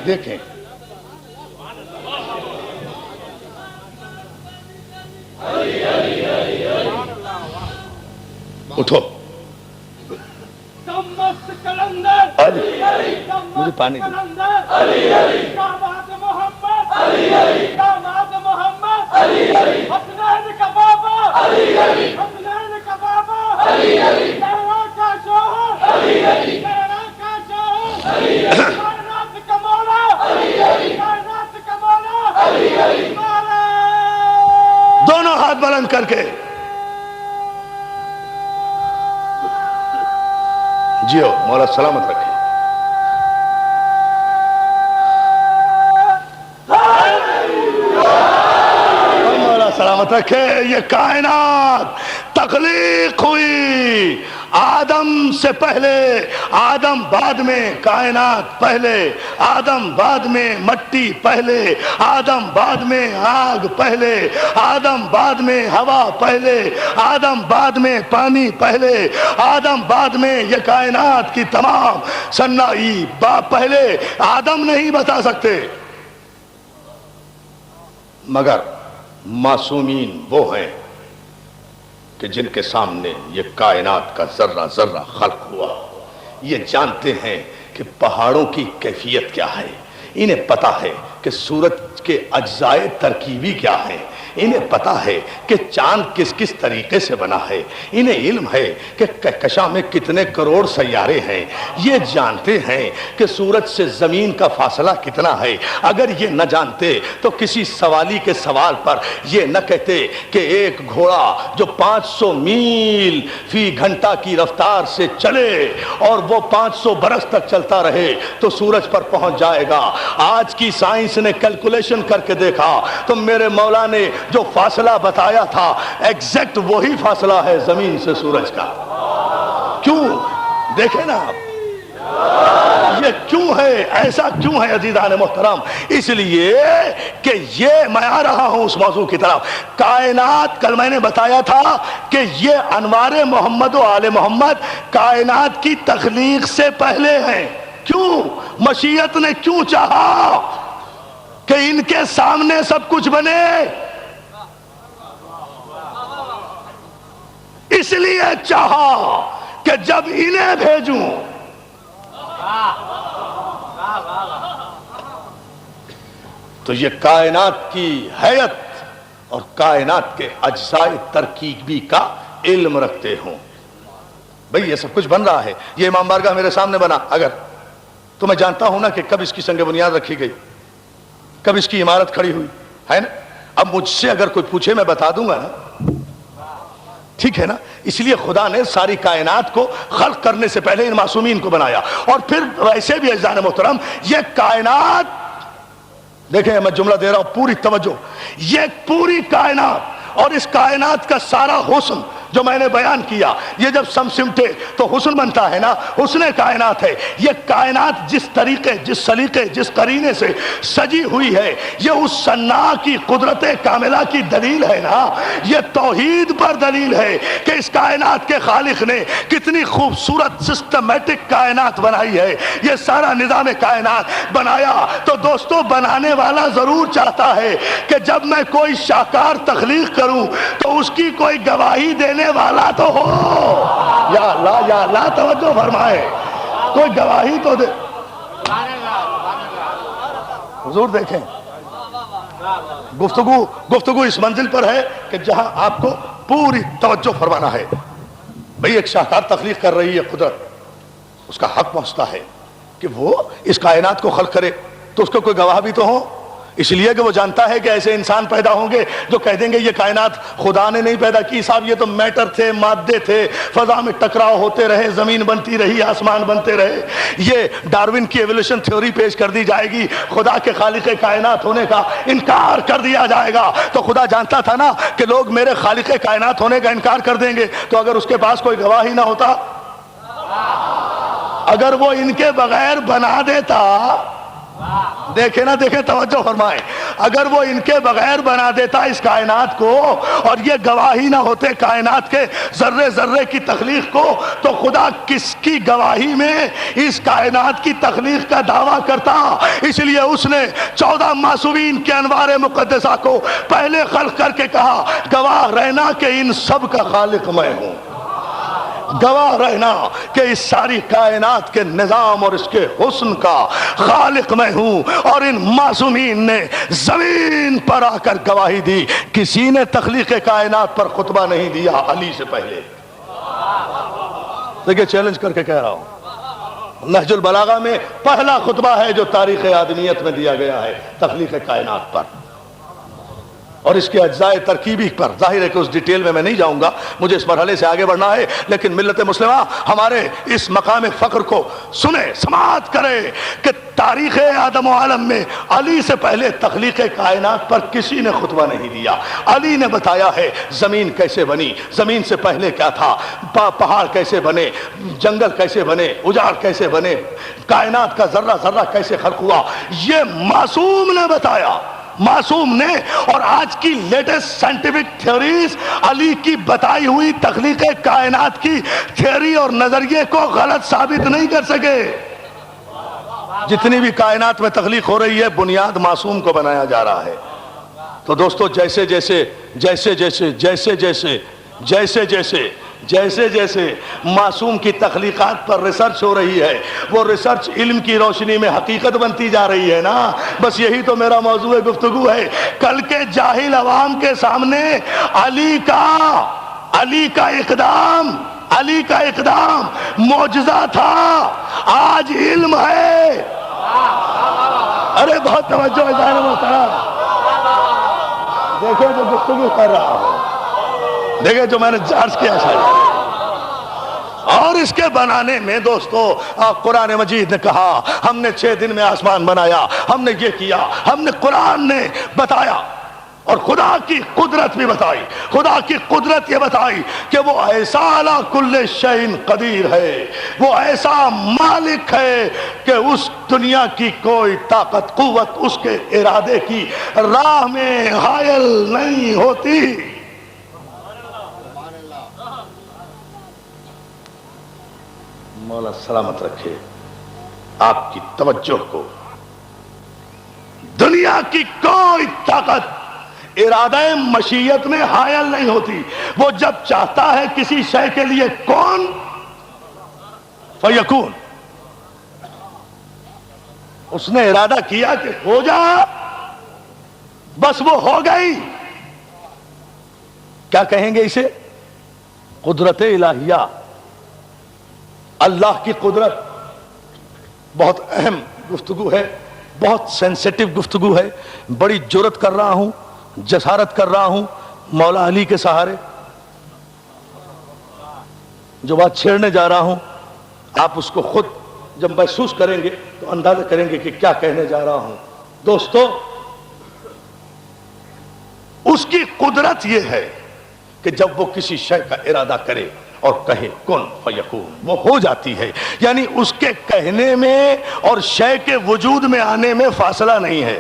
دیکھیں اٹھو، مجھے پانی دو۔ دونوں ہاتھ بلند کر کے جیو، مولا سلامت رکھے۔ مولا سلامت رکھے۔ یہ کائنات تخلیق ہوئی آدم سے پہلے، آدم بعد میں، کائنات پہلے، آدم بعد میں، مٹی پہلے، آدم بعد میں، آگ پہلے، آدم بعد میں، ہوا پہلے، آدم بعد میں، پانی پہلے، آدم بعد میں۔ یہ کائنات کی تمام صنائی پہلے آدم نہیں بتا سکتے، مگر معصومین وہ ہیں کہ جن کے سامنے یہ کائنات کا ذرہ ذرہ خلق ہوا، یہ جانتے ہیں کہ پہاڑوں کی کیفیت کیا ہے، انہیں پتا ہے کہ سورج کے اجزائے ترکیبی کیا ہیں، انہیں پتا ہے کہ چاند کس کس طریقے سے بنا ہے، انہیں علم ہے کہ کہکشاں میں کتنے کروڑ سیارے ہیں، یہ جانتے ہیں کہ سورج سے زمین کا فاصلہ کتنا ہے۔ اگر یہ نہ جانتے تو کسی سوالی کے سوال پر یہ نہ کہتے کہ ایک گھوڑا جو 500 میل فی گھنٹہ کی رفتار سے چلے اور وہ 500 برس تک چلتا رہے تو سورج پر پہنچ جائے گا۔ آج کی سائنس نے کیلکولیشن کر کے دیکھا تو میرے مولا نے جو فاصلہ بتایا تھا ایگزیکٹ وہی فاصلہ ہے زمین سے سورج کا۔ کیوں؟ دیکھیں نا آپ، یہ کیوں ہے، ایسا کیوں ہے عزیزان محترم؟ اس لیے کہ یہ میں آ رہا ہوں اس موضوع کی طرف۔ کائنات، کل میں نے بتایا تھا کہ یہ انوار محمد و آل محمد کائنات کی تخلیق سے پہلے ہیں۔ کیوں؟ مشیت نے کیوں چاہا کہ ان کے سامنے سب کچھ بنے؟ اس لیے چاہا کہ جب انہیں بھیجوں تو یہ کائنات کی حیت اور کائنات کے اجزائے ترکیبی کا علم رکھتے ہوں۔ بھئی یہ سب کچھ بن رہا ہے، یہ امام بارگاہ میرے سامنے بنا، اگر تو میں جانتا ہوں نا کہ کب اس کی سنگ بنیاد رکھی گئی، کب اس کی عمارت کھڑی ہوئی ہے نا۔ اب مجھ سے اگر کوئی پوچھے میں بتا دوں گا نا، ٹھیک ہے نا۔ اس لیے خدا نے ساری کائنات کو خلق کرنے سے پہلے ان معصومین کو بنایا، اور پھر ویسے بھی عزیزان محترم یہ کائنات، دیکھیں میں جملہ دے رہا ہوں پوری توجہ، یہ پوری کائنات اور اس کائنات کا سارا حسن جو میں نے بیان کیا، یہ جب سمٹے تو حسن بنتا ہے نا، حسن کائنات ہے۔ یہ کائنات جس طریقے، جس سلیقے، جس قرینے سے سجی ہوئی ہے، یہ اس صناع کی قدرت کاملہ کی دلیل ہے نا، یہ توحید پر دلیل ہے کہ اس کائنات کے خالق نے کتنی خوبصورت سسٹمیٹک کائنات بنائی ہے۔ یہ سارا نظام کائنات بنایا تو دوستو بنانے والا ضرور چاہتا ہے کہ جب میں کوئی شاہکار تخلیق کروں تو اس کی کوئی گواہی دینے والا تو ہو۔ یا اللہ توجہ فرمائے، کوئی گواہی تو دے۔ حضور دیکھیں گفتگو اس منزل پر ہے کہ جہاں آپ کو پوری توجہ فرمانا ہے۔ بھئی ایک شاہکار تخلیق کر رہی ہے قدرت، اس کا حق پہنچتا ہے کہ وہ اس کائنات کو خلق کرے، تو اس کو کوئی گواہ بھی تو ہو۔ اس لیے کہ وہ جانتا ہے کہ ایسے انسان پیدا ہوں گے جو کہہ دیں گے یہ کائنات خدا نے نہیں پیدا کی صاحب، یہ تو میٹر تھے، مادے تھے، فضا میں ٹکراؤ ہوتے رہے، زمین بنتی رہی، آسمان بنتے رہے۔ یہ ڈارون کی ایولیوشن تھیوری پیش کر دی جائے گی، خدا کے خالق کائنات ہونے کا انکار کر دیا جائے گا۔ تو خدا جانتا تھا نا کہ لوگ میرے خالق کائنات ہونے کا انکار کر دیں گے، تو اگر اس کے پاس کوئی گواہ ہی نہ ہوتا، اگر وہ ان کے بغیر بنا دیتا، دیکھیں نا، دیکھیں، توجہ فرمائیں، اگر وہ ان کے بغیر بنا دیتا اس کائنات کو اور یہ گواہی نہ ہوتے کائنات کے ذرے ذرے کی تخلیق کو، تو خدا کس کی گواہی میں اس کائنات کی تخلیق کا دعویٰ کرتا؟ اس لیے اس نے 14 معصومین کے انوار مقدسہ کو پہلے خلق کر کے کہا گواہ رہنا کہ ان سب کا خالق میں ہوں، گواہ رہنا کہ اس ساری کائنات کے نظام اور اس کے حسن کا خالق میں ہوں۔ اور ان معصومین نے زمین پر آ کر گواہی دی، کسی نے تخلیق کائنات پر خطبہ نہیں دیا علی سے پہلے۔ دیکھیں چیلنج کر کے کہہ رہا ہوں، نہج البلاغہ میں پہلا خطبہ ہے جو تاریخ آدمیت میں دیا گیا ہے تخلیق کائنات پر اور اس کے اجزاء ترکیبی پر۔ ظاہر ہے کہ اس ڈیٹیل میں نہیں جاؤں گا، مجھے اس مرحلے سے آگے بڑھنا ہے، لیکن ملت مسلمہ ہمارے اس مقام فخر کو سنے، سماعت کرے کہ تاریخ آدم و عالم میں علی سے پہلے تخلیق کائنات پر کسی نے خطبہ نہیں دیا۔ علی نے بتایا ہے زمین کیسے بنی، زمین سے پہلے کیا تھا، پہاڑ کیسے بنے، جنگل کیسے بنے، اجاڑ کیسے بنے، کائنات کا ذرہ ذرہ کیسے خلق ہوا، یہ معصوم نے بتایا، معصوم نے۔ اور آج کی لیٹسٹ سائنٹیفک تھیوریز علی کی بتائی ہوئی تخلیق کائنات کی تھیوری اور نظریے کو غلط ثابت نہیں کر سکے۔ جتنی بھی کائنات میں تخلیق ہو رہی ہے بنیاد معصوم کو بنایا جا رہا ہے۔ تو دوستو جیسے جیسے معصوم کی تخلیقات پر ریسرچ ہو رہی ہے، وہ ریسرچ علم کی روشنی میں حقیقت بنتی جا رہی ہے نا۔ بس یہی تو میرا موضوع گفتگو ہے۔ کل کے جاہل عوام کے سامنے علی کا اقدام معجزہ تھا، آج علم ہے۔ ارے بہت توجہ ہے ذہن محترم، دیکھیں جو گفتگو کر رہا ہوں، دیکھیں جو میں نے عرض کیا شاید۔ اور اس کے بنانے میں دوستو قرآن مجید نے کہا ہم نے 6 دن میں آسمان بنایا، ہم نے یہ کیا، ہم نے قرآن نے بتایا اور خدا کی قدرت بھی بتائی۔ خدا کی قدرت یہ بتائی کہ وہ ایسا علی کل شیء قدیر ہے، وہ ایسا مالک ہے کہ اس دنیا کی کوئی طاقت قوت اس کے ارادے کی راہ میں حائل نہیں ہوتی۔ مولا سلامت رکھے آپ کی توجہ کو۔ دنیا کی کوئی طاقت ارادہ مشیت میں حائل نہیں ہوتی۔ وہ جب چاہتا ہے کسی شے کے لیے کون فیکون، اس نے ارادہ کیا کہ ہو جا، بس وہ ہو گئی۔ کیا کہیں گے اسے؟ قدرت الہیہ، اللہ کی قدرت۔ بہت اہم گفتگو ہے، بہت سینسیٹیو گفتگو ہے، بڑی جرأت کر رہا ہوں، جسارت کر رہا ہوں مولا علی کے سہارے۔ جو بات چھیڑنے جا رہا ہوں آپ اس کو خود جب محسوس کریں گے تو اندازہ کریں گے کہ کیا کہنے جا رہا ہوں۔ دوستو اس کی قدرت یہ ہے کہ جب وہ کسی شے کا ارادہ کرے اور کہے کن فیکون، وہ ہو جاتی ہے۔ یعنی اس کے کہنے میں اور شے کے وجود میں آنے میں فاصلہ نہیں ہے۔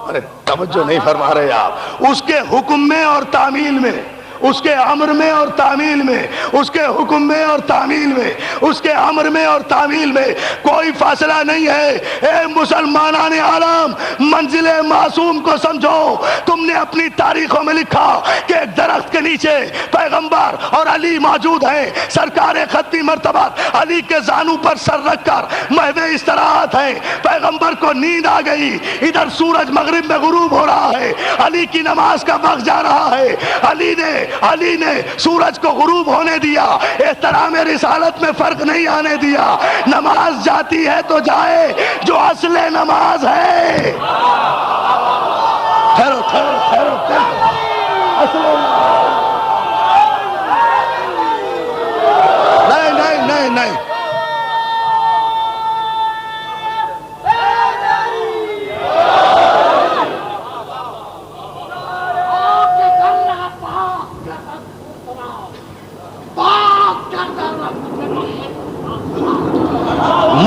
ارے توجہ نہیں فرما رہے آپ۔ اس کے حکم میں اور تعمیل میں، اس کے امر میں اور تعمیل میں، اس کے حکم میں اور تعمیل میں، اس کے امر میں اور تعمیل میں کوئی فاصلہ نہیں ہے۔ اے مسلمانان عالم، منزل معصوم کو سمجھو۔ تم نے اپنی تاریخوں میں لکھا کہ ایک درخت کے نیچے پیغمبر اور علی موجود ہیں، سرکار ختمی مرتبت علی کے زانو پر سر رکھ کر محو استراحت ہیں۔ پیغمبر کو نیند آ گئی، ادھر سورج مغرب میں غروب ہو رہا ہے، علی کی نماز کا وقت جا رہا ہے۔ علی نے علی نے سورج کو غروب ہونے دیا، احترام رسالت میں فرق نہیں آنے دیا۔ نماز جاتی ہے تو جائے جو اصل نماز ہے۔ ٹھہرو ٹھہرو ٹھہرو ٹھہرو، اصل نہیں نہیں نہیں نہیں،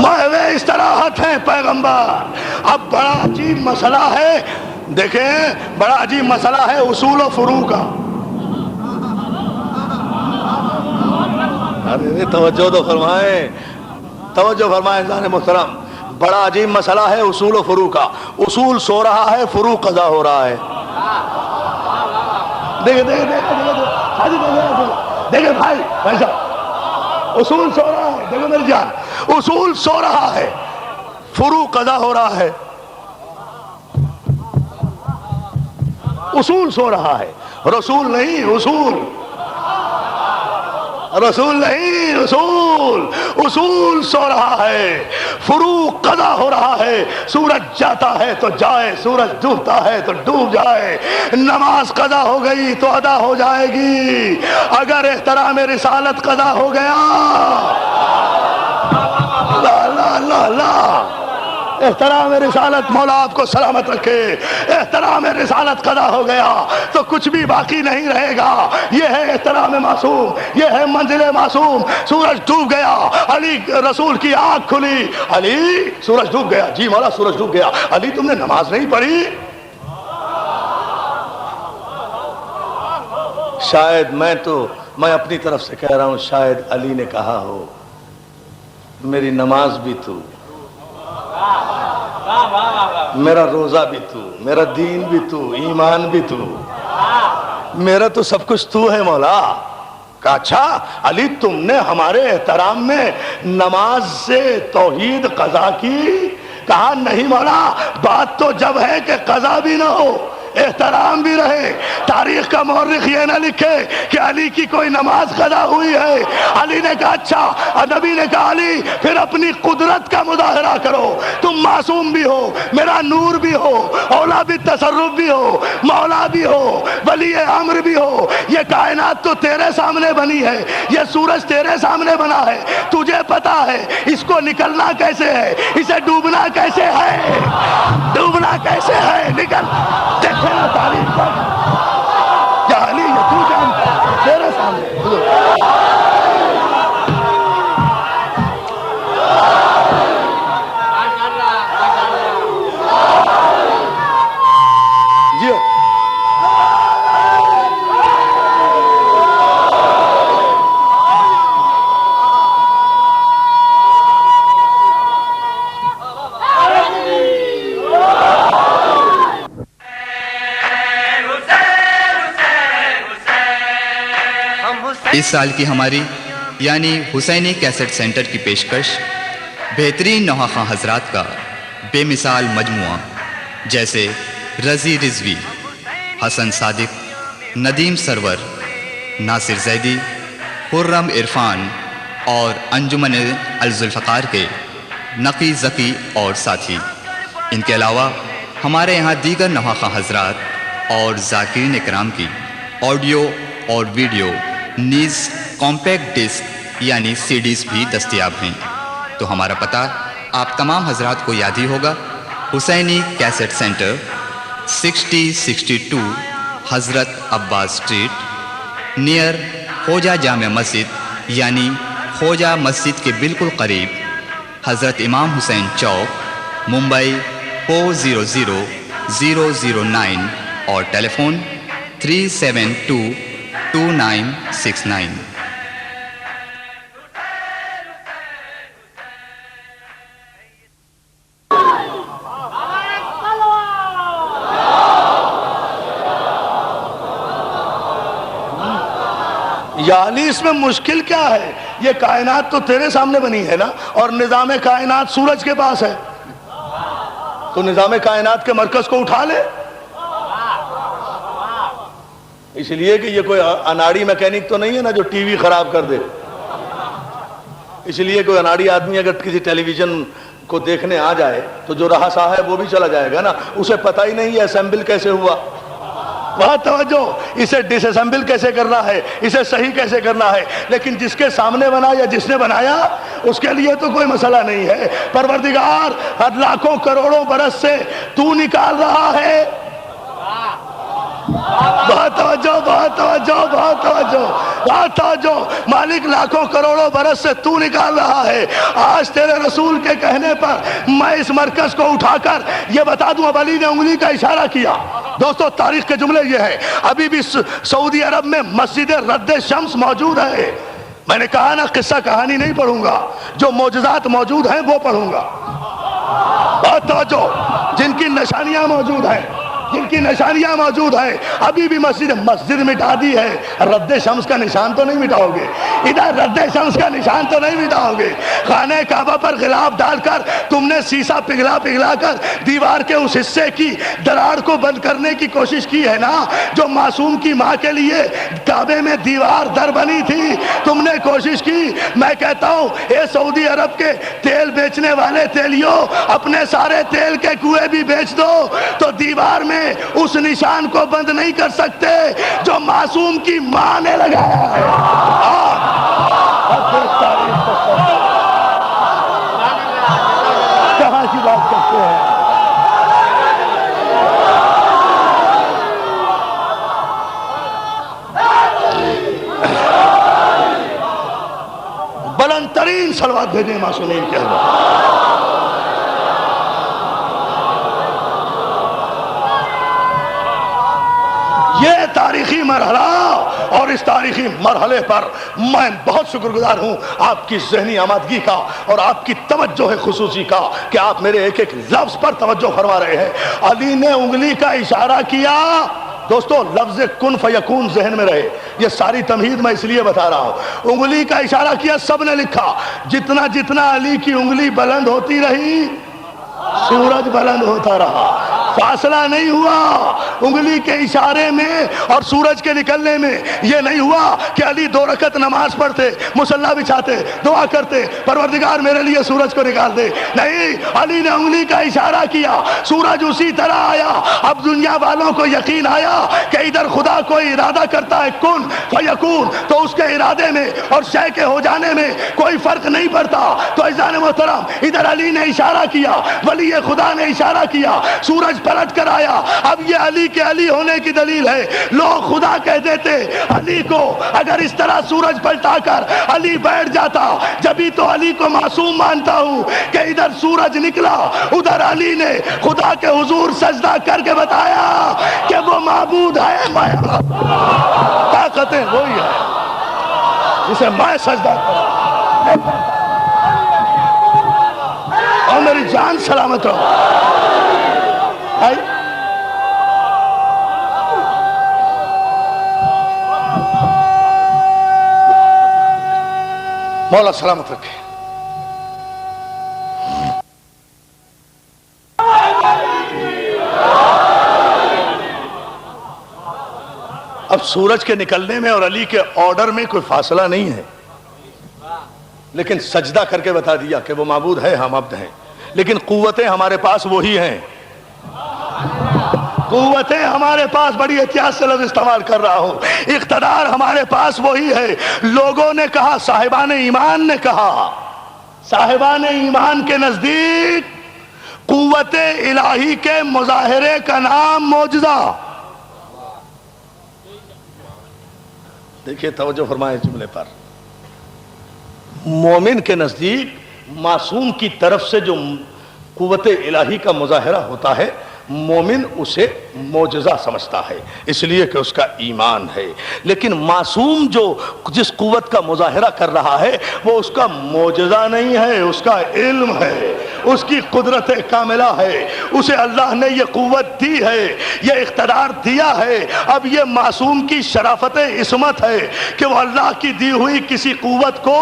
محو استراحت ہے پیغمبر۔ اب بڑا عجیب مسئلہ ہے، دیکھیں بڑا عجیب مسئلہ ہے اصول و فروع کا۔ ارے توجہ تو فرمائیں، توجہ فرمائیں جان محترم، بڑا عجیب مسئلہ ہے اصول و فروع کا۔ اصول سو رہا ہے، فروع قضا ہو رہا ہے۔ دیکھیں دیکھیں دیکھیں بھائی ایسا، اصول سو رہا ہے، دیکھو میری جان، اصول سو رہا ہے، فروع قضا ہو رہا ہے۔ اصول سو رہا ہے، رسول نہیں، اصول رسول نہیں، اصول اصول سو رہا ہے، فروع قضا ہو رہا ہے۔ سورج جاتا ہے تو جائے، سورج ڈوبتا ہے تو ڈوب جائے۔ نماز قضا ہو گئی تو ادا ہو جائے گی۔ اگر احترام رسالت قضا ہو گیا، لا لا لا لا، احترام رسالت، مولا آپ کو سلامت رکھے، احترام رسالت قضا ہو گیا تو کچھ بھی باقی نہیں رہے گا۔ یہ ہے احترام معصوم، یہ ہے منزل معصوم۔ سورج ڈوب گیا، علی رسول کی آنکھ کھلی، علی سورج ڈوب گیا، جی مولا سورج ڈوب گیا، علی تم نے نماز نہیں پڑھی؟ شاید میں اپنی طرف سے کہہ رہا ہوں، شاید علی نے کہا ہو میری نماز بھی تو، میرا روزہ بھی تو، میرا دین بھی تو، ایمان بھی تو، میرا تو سب کچھ تو ہے مولا۔ کہا اچھا علی تم نے ہمارے احترام میں نماز سے توحید قضا کی؟ کہا نہیں مولا، بات تو جب ہے کہ قضا بھی نہ ہو، احترام بھی رہے۔ تاریخ کا مورخ یہ نہ لکھے کہ علی کی کوئی نماز قضا ہوئی ہے۔ علی نے کہا اچھا، نبی نے کہا علی پھر اپنی قدرت کا مظاہرہ کرو، تم معصوم بھی ہو، میرا نور بھی ہو، اولا بھی تصرف بھی ہو، مولا بھی ہو، ولی امر بھی ہو۔ یہ کائنات تو تیرے سامنے بنی ہے، یہ سورج تیرے سامنے بنا ہے، تجھے پتا ہے اس کو نکلنا کیسے ہے، اسے ڈوبنا کیسے ہے، ڈوبنا کیسے ہے، نکل دیکھے نا تاریخ پر کیا علی یہ تو جانتا ہے تیرے سامنے۔ جی اس سال کی ہماری یعنی حسینی کیسٹ سینٹر کی پیشکش بہترین نوحہ حضرات کا بے مثال مجموعہ، جیسے رضی رضوی، حسن صادق، ندیم سرور، ناصر زیدی، خرم عرفان اور انجمن الذوالفقار کے نقی ذکی اور ساتھی۔ ان کے علاوہ ہمارے یہاں دیگر نوحہ حضرات اور ذاکرین اکرام کی آڈیو اور ویڈیو نیز کمپیکٹ ڈسک یعنی سی ڈیز بھی دستیاب ہیں۔ تو ہمارا پتہ آپ تمام حضرات کو یاد ہی ہوگا، حسینی کیسٹ سینٹر 6062 حضرت عباس اسٹریٹ، نیئر خوجہ جامع مسجد یعنی خوجہ مسجد کے بالکل قریب، حضرت امام حسین چوک، ممبئی 400009 اور ٹیلی فون 3722969۔ یعنی اس میں مشکل کیا ہے؟ یہ کائنات تو تیرے سامنے بنی ہے نا، اور نظام کائنات سورج کے پاس ہے، تو نظام کائنات کے مرکز کو اٹھا لے۔ اس لیے کہ یہ کوئی اناڑی میکینک تو نہیں ہے نا جو ٹی وی خراب کر دے. اس لیے کوئی اناڑی آدمی اگر کسی ٹیلی ویژن کو دیکھنے آ جائے تو جو رہا سا ہے وہ بھی چلا جائے گا نا, اسے پتہ ہی نہیں ہے اسمبل کیسے ہوا. بہت توجہ, اسے ڈس اسمبل کیسے کرنا ہے, اسے صحیح کیسے کرنا ہے. لیکن جس کے سامنے بنا یا جس نے بنایا اس کے لیے تو کوئی مسئلہ نہیں ہے. پروردگار ہر لاکھوں کروڑوں برس سے تو نکال رہا ہے. بہت توجہ, بہت توجہ, بہت توجہ, بہت توجہ. مالک لاکھوں کروڑوں برس سے تو نکال رہا ہے. آج تیرے رسول کے کہنے پر میں اس مرکز کو اٹھا کر یہ بتا دوں, اب علی نے انگلی کا اشارہ کیا. دوستو تاریخ کے جملے یہ ہے, ابھی بھی سعودی عرب میں مسجد رد شمس موجود ہے. میں نے کہا نا قصہ کہانی نہیں پڑھوں گا, جو معجزات موجود ہیں وہ پڑھوں گا. بہت توجہ, جن کی نشانیاں موجود ہیں, جن کی نشانیاں موجود ہیں, ابھی بھی مسجد مٹا دی ہے. رد شمس کا نشان تو نہیں مٹاؤ گے, ادھر رد شمس کا نشان تو نہیں مٹاؤ گے. خانہ کعبہ پر غلاف ڈال کر تم نے سیسا پگھلا کر دیوار کے اس حصے کی دراڑ کو بند کرنے کی کوشش کی ہے نا, جو معصوم کی ماں کے لیے کعبے میں دیوار در بنی تھی. تم نے کوشش کی. میں کہتا ہوں اے سعودی عرب کے تیل بیچنے والے تیلیوں, اپنے سارے تیل کے کنویں بھی بیچ دو تو دیوار میں اس نشان کو بند نہیں کر سکتے جو معصوم کی ماں نے لگایا ہے. کہاں کی بات کرتے ہیں. بلند ترین صلوات بھیجیں معصومین کے اللہ. یہ تاریخی مرحلہ, اور اس تاریخی مرحلے پر میں بہت شکر گزار ہوں آپ کی ذہنی آمادگی کا اور آپ کی توجہ خصوصی کا کہ آپ میرے ایک ایک لفظ پر توجہ فرما رہے ہیں. علی نے انگلی کا اشارہ کیا. دوستو لفظ کن فیکون ذہن میں رہے, یہ ساری تمہید میں اس لیے بتا رہا ہوں. انگلی کا اشارہ کیا, سب نے لکھا. جتنا جتنا علی کی انگلی بلند ہوتی رہی سورج بلند ہوتا رہا. فاصلہ نہیں ہوا انگلی کے اشارے میں اور سورج کے نکلنے میں. یہ نہیں ہوا کہ علی 2 رکعت نماز پڑھتے, مصلی بچھاتے, دعا کرتے پروردگار میرے لیے سورج کو نکال دے. نہیں, علی نے انگلی کا اشارہ کیا, سورج اسی طرح آیا. اب دنیا والوں کو یقین آیا کہ ادھر خدا کوئی ارادہ کرتا ہے کن فیکون, تو اس کے ارادے میں اور شے کے ہو جانے میں کوئی فرق نہیں پڑتا. تو عزیزان محترم, ادھر علی نے اشارہ کیا, ولی خدا نے اشارہ کیا, سورج پلٹ کر آیا. اب یہ علی کے علی ہونے کی دلیل ہے. لوگ خدا کہتے تھے علی کو, اگر اس طرح سورج پلٹا کر علی بیٹھ جاتا, جبھی تو علی کو معصوم مانتا ہوں کہ ادھر سورج نکلا, ادھر علی نے خدا کے حضور سجدہ کر کے بتایا کہ وہ معبود ہے, میں طاقتیں وہی ہے جسے میں سجدہ کروں اور میری جان سلامت رہو. مولا سلامت رکھے. اب سورج کے نکلنے میں اور علی کے آرڈر میں کوئی فاصلہ نہیں ہے, لیکن سجدہ کر کے بتا دیا کہ وہ معبود ہے, ہم عبد ہیں. لیکن قوتیں ہمارے پاس وہی ہیں. قوتیں ہمارے پاس, بڑی احتیاط سے لفظ استعمال کر رہا ہوں, اقتدار ہمارے پاس وہی ہے. لوگوں نے کہا, صاحبان ایمان نے کہا, صاحبان ایمان کے نزدیک قوت الہی کے مظاہرے کا نام معجزہ. دیکھیے توجہ فرمائیں جملے پر. مومن کے نزدیک معصوم کی طرف سے جو قوت الہی کا مظاہرہ ہوتا ہے, مومن اسے معجزہ سمجھتا ہے, اس لیے کہ اس کا ایمان ہے. لیکن معصوم جو جس قوت کا مظاہرہ کر رہا ہے وہ اس کا معجزہ نہیں ہے, اس کا علم ہے, اس کی قدرت کاملہ ہے. اسے اللہ نے یہ قوت دی ہے, یہ اقتدار دیا ہے. اب یہ معصوم کی شرافت عصمت ہے کہ وہ اللہ کی دی ہوئی کسی قوت کو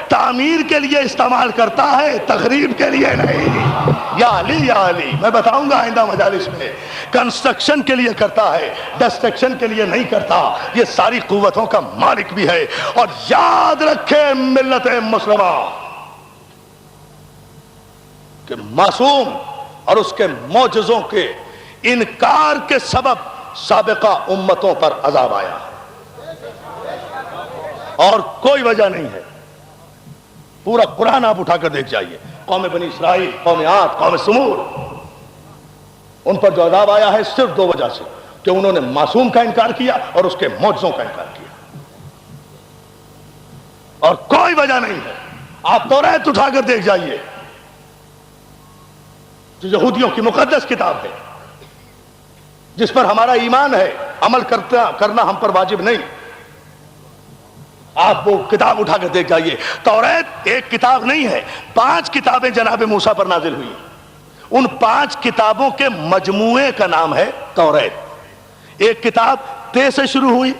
تعمیر کے لیے استعمال کرتا ہے, تخریب کے لیے نہیں. یا علی یا علی. میں بتاؤں گا آئندہ مجالس میں. کنسٹرکشن کے لیے کرتا ہے, ڈسٹرکشن کے لیے نہیں کرتا. یہ ساری قوتوں کا مالک بھی ہے. اور یاد رکھے ملت مسلمہ کہ معصوم اور اس کے معجزوں کے انکار کے سبب سابقہ امتوں پر عذاب آیا اور کوئی وجہ نہیں ہے. پورا قرآن آپ اٹھا کر دیکھ جائیے. قوم بنی اسرائیل, قوم عاد, قوم سمود, ان پر جو عذاب آیا ہے صرف دو وجہ سے, کہ انہوں نے معصوم کا انکار کیا اور اس کے معجزوں کا انکار کیا, اور کوئی وجہ نہیں ہے. آپ توریت اٹھا کر دیکھ جائیے جو یہودیوں کی مقدس کتاب ہے, جس پر ہمارا ایمان ہے, عمل کرنا ہم پر واجب نہیں. آپ وہ کتاب اٹھا کر دیکھ جائیے. توریت ایک کتاب نہیں ہے, 5 کتابیں جناب موسیٰ پر نازل ہوئی. ان 5 کتابوں کے مجموعے کا نام ہے توریت. ایک کتاب تے سے شروع ہوئی,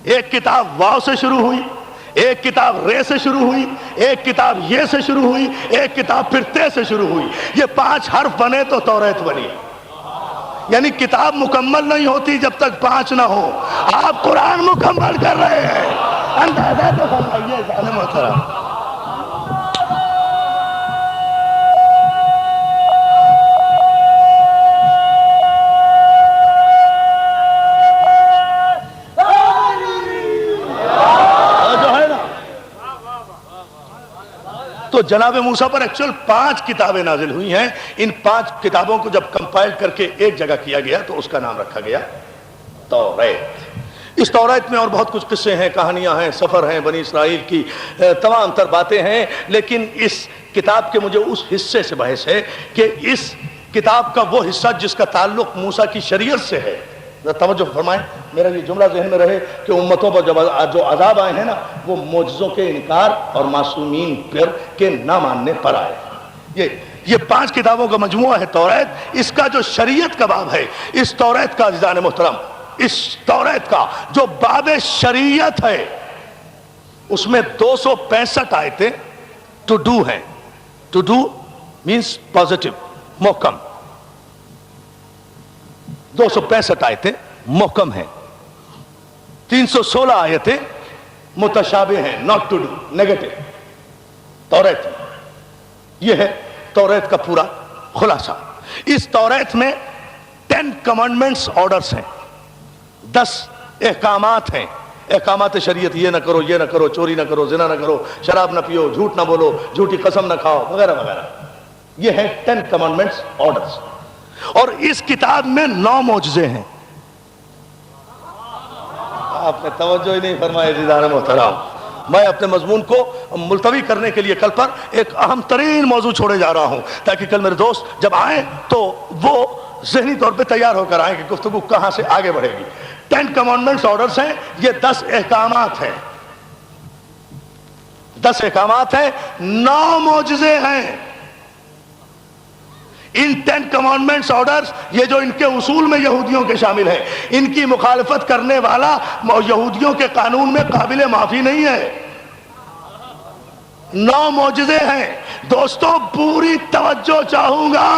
ایک کتاب واو سے شروع ہوئی, ایک کتاب رے سے شروع ہوئی, ایک کتاب یہ سے شروع ہوئی, ایک کتاب پھر تے سے شروع ہوئی. یہ 5 حرف بنے تو توریت بنی. یعنی کتاب مکمل نہیں ہوتی جب تک 5 نہ ہو. آپ قرآن مکمل کر رہے ہیں, اندازہ تو فرمائیے جان محترم. تو جناب موسیٰ پر ایکچوئل 5 کتابیں نازل ہوئی ہیں. ان 5 کتابوں کو جب کمپائل کر کے ایک جگہ کیا گیا تو اس کا نام رکھا گیا توریت. اس توریت میں اور بہت کچھ قصے ہیں, کہانیاں ہیں, سفر ہیں, بنی اسرائیل کی تمام تر باتیں ہیں. لیکن اس کتاب کے مجھے اس حصے سے بحث ہے کہ اس کتاب کا وہ حصہ جس کا تعلق موسیٰ کی شریعت سے ہے. توجہ فرمائیں, میرا یہ جملہ ذہن میں رہے کہ امتوں پر جو عذاب آئے ہیں نا, وہ معجزوں کے انکار اور معصومین پر کے نہ ماننے پر آئے. یہ 5 کتابوں کا مجموعہ ہے توریت. اس کا جو شریعت کا باب ہے, اس توریت کا عزیزان محترم, اس توریت کا جو باب شریعت ہے, اس میں 265 آیتیں ٹو ڈو ہیں. ٹو ڈو مینس پازیٹو, محکم. 265 آیتیں محکم ہیں, 316 آیتیں متشابہ ہیں, ناٹ ٹو ڈو, نیگیٹو. توریت یہ ہے توریت کا پورا خلاصہ. اس توریت میں 10 کمانڈمنٹس آرڈرز ہیں, 10 احکامات ہیں. احکامات شریعت, یہ نہ کرو, یہ نہ کرو, چوری نہ کرو, زنا نہ کرو, شراب نہ پیو, جھوٹ نہ بولو, جھوٹی قسم نہ کھاؤ, وغیرہ وغیرہ. یہ ہیں 10 کمانڈمنٹس آرڈرز. اور اس کتاب میں 9 معجزے ہیں. آپ نے توجہ ہی نہیں فرمائی عزیزان محترم. میں اپنے مضمون کو ملتوی کرنے کے لیے کل پر ایک اہم ترین موضوع چھوڑے جا رہا ہوں, تاکہ کل میرے دوست جب آئیں تو وہ ذہنی طور پہ تیار ہو کر آئیں کہ گفتگو کہاں سے آگے بڑھے گی. 10 کمانڈمنٹس آرڈرز ہیں, یہ 10 احکامات ہیں. 10 احکامات ہیں, 9 معجزے ہیں. ان 10 کمانڈمنٹس آرڈرز, یہ جو ان کے اصول میں یہودیوں کے شامل ہیں, ان کی مخالفت کرنے والا یہودیوں کے قانون میں قابل معافی نہیں ہے. 9 معجزے ہیں. دوستو پوری توجہ چاہوں گا,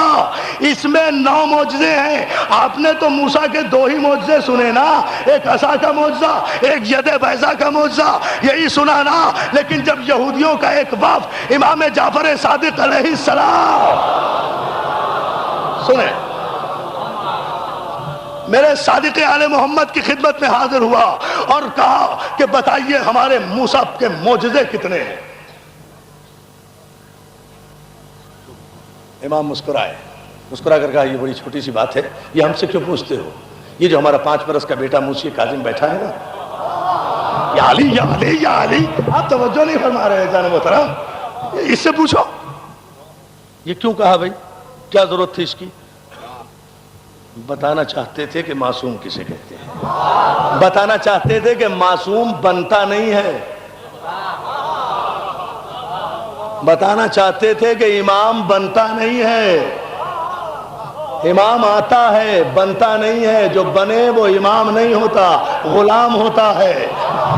اس میں 9 معجزے ہیں. آپ نے تو موسیٰ کے 2 ہی معجزے سنے نا, ایک عصا کا معجزہ, ایک ید بیضا کا معجزہ, یہی سنا نا. لیکن جب یہودیوں کا ایک وفد امام جعفر صادق علیہ السلام, سنیں, میرے صادق آل محمد کی خدمت میں حاضر ہوا اور کہا کہ بتائیے ہمارے موسیٰ کے معجزے کتنے ہیں. امام مسکرائے, مسکرا کر کہا یہ بڑی چھوٹی سی بات ہے, یہ ہم سے کیوں پوچھتے ہو؟ یہ جو ہمارا 5 برس کا بیٹا موسی کاظم بیٹھا ہے نا, یا علی یا علی یا علی, آپ توجہ نہیں فرما رہے جان محترم, اس سے پوچھو. یہ کیوں کہا بھائی, کیا ضرورت تھی اس کی؟ بتانا چاہتے تھے کہ معصوم کسے کہتے ہیں, بتانا چاہتے تھے کہ معصوم بنتا نہیں ہے, بتانا چاہتے تھے کہ امام بنتا نہیں ہے. امام آتا ہے, بنتا نہیں ہے. جو بنے وہ امام نہیں ہوتا, غلام ہوتا ہے.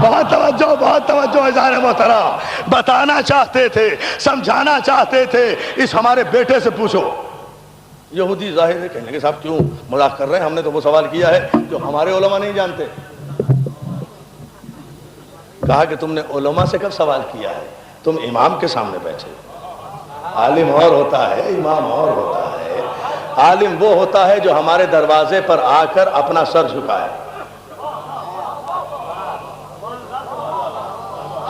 بہت توجہ عزیزان محترم. بتانا چاہتے تھے, سمجھانا چاہتے تھے. اس ہمارے بیٹے سے پوچھو, یہودی ظاہر ہے کہنے لگے صاحب کیوں مذاق کر رہے ہیں، ہم نے تو وہ سوال کیا ہے جو ہمارے علماء نہیں جانتے. کہا کہ تم نے علماء سے کب سوال کیا ہے؟ تم امام کے سامنے بیٹھے. عالم اور ہوتا ہے، امام اور ہوتا ہے. عالم وہ ہوتا ہے جو ہمارے دروازے پر آ کر اپنا سر جھکائے.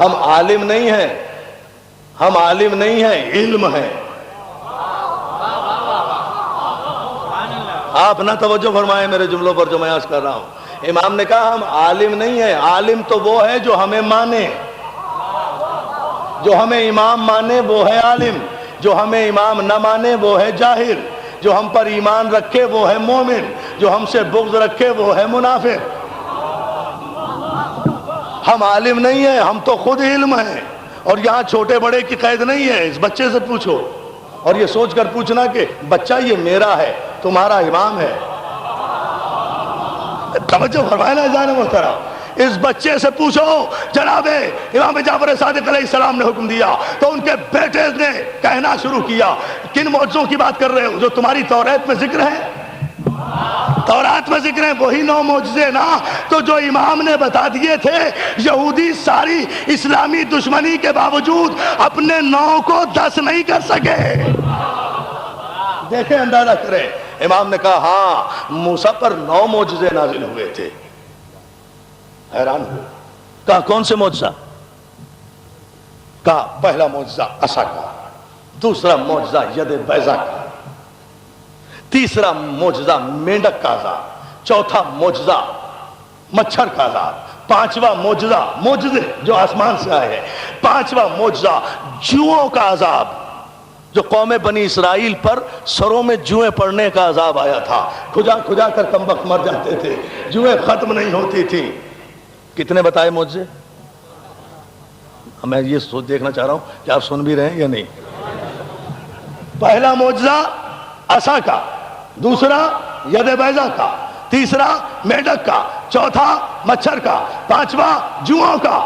ہم عالم نہیں ہیں، ہم عالم نہیں ہیں، علم ہے. آپ نہ توجہ فرمائیں میرے جملوں پر جو میں عرض کر رہا ہوں. امام نے کہا ہم عالم نہیں ہیں، عالم تو وہ ہے جو ہمیں مانے، جو ہمیں امام مانے وہ ہے عالم، جو ہمیں امام نہ مانے وہ ہے جاہل، جو ہم پر ایمان رکھے وہ ہے مومن، جو ہم سے بغض رکھے وہ ہے منافق. ہم عالم نہیں ہیں، ہم تو خود علم ہیں. اور یہاں چھوٹے بڑے کی قید نہیں ہے. اس بچے سے پوچھو اور یہ سوچ کر پوچھنا کہ بچہ یہ میرا ہے، تمہارا امام ہے. توجہ فرمائے نا جان محترم. اس بچے سے پوچھو جناب امام جعفر صادق علیہ السلام نے حکم دیا تو ان کے بیٹے نے کہنا شروع کیا کن معجزوں کی بات کر رہے ہو جو تمہاری توریت میں ذکر ہے؟ تورات میں ذکر ہیں وہی 9 معجزے نا تو جو امام نے بتا دیے تھے. یہودی ساری اسلامی دشمنی کے باوجود اپنے 9 کو 10 نہیں کر سکے. دیکھیں اندازہ کریں. امام نے کہا ہاں موسیٰ پر 9 معجزے نازل ہوئے تھے. حیران ہوئے. کہا کون سے معجزہ؟ کہا پہلا معجزہ عصا کا، دوسرا معجزہ ید بیضا کا، تیسرا معجزہ مینڈک کا عذاب، چوتھا معجزہ مچھر کا عذاب، پانچواں معجزے جو آسمان سے آئے ہیں، پانچواں معجزہ جوؤں کا عذاب جو قوم بنی اسرائیل پر سروں میں جوئیں پڑنے کا عذاب آیا تھا. کھجا کھجا کر کمبخت مر جاتے تھے، جوئیں ختم نہیں ہوتی تھی. کتنے بتائے معجزے؟ میں یہ سوچ دیکھنا چاہ رہا ہوں کہ آپ سن بھی رہے ہیں یا نہیں. پہلا معجزہ عصا کا، دوسرا ید بیضا کا، تیسرا میڈک کا، چوتھا مچھر کا، پانچواں جوؤں کا.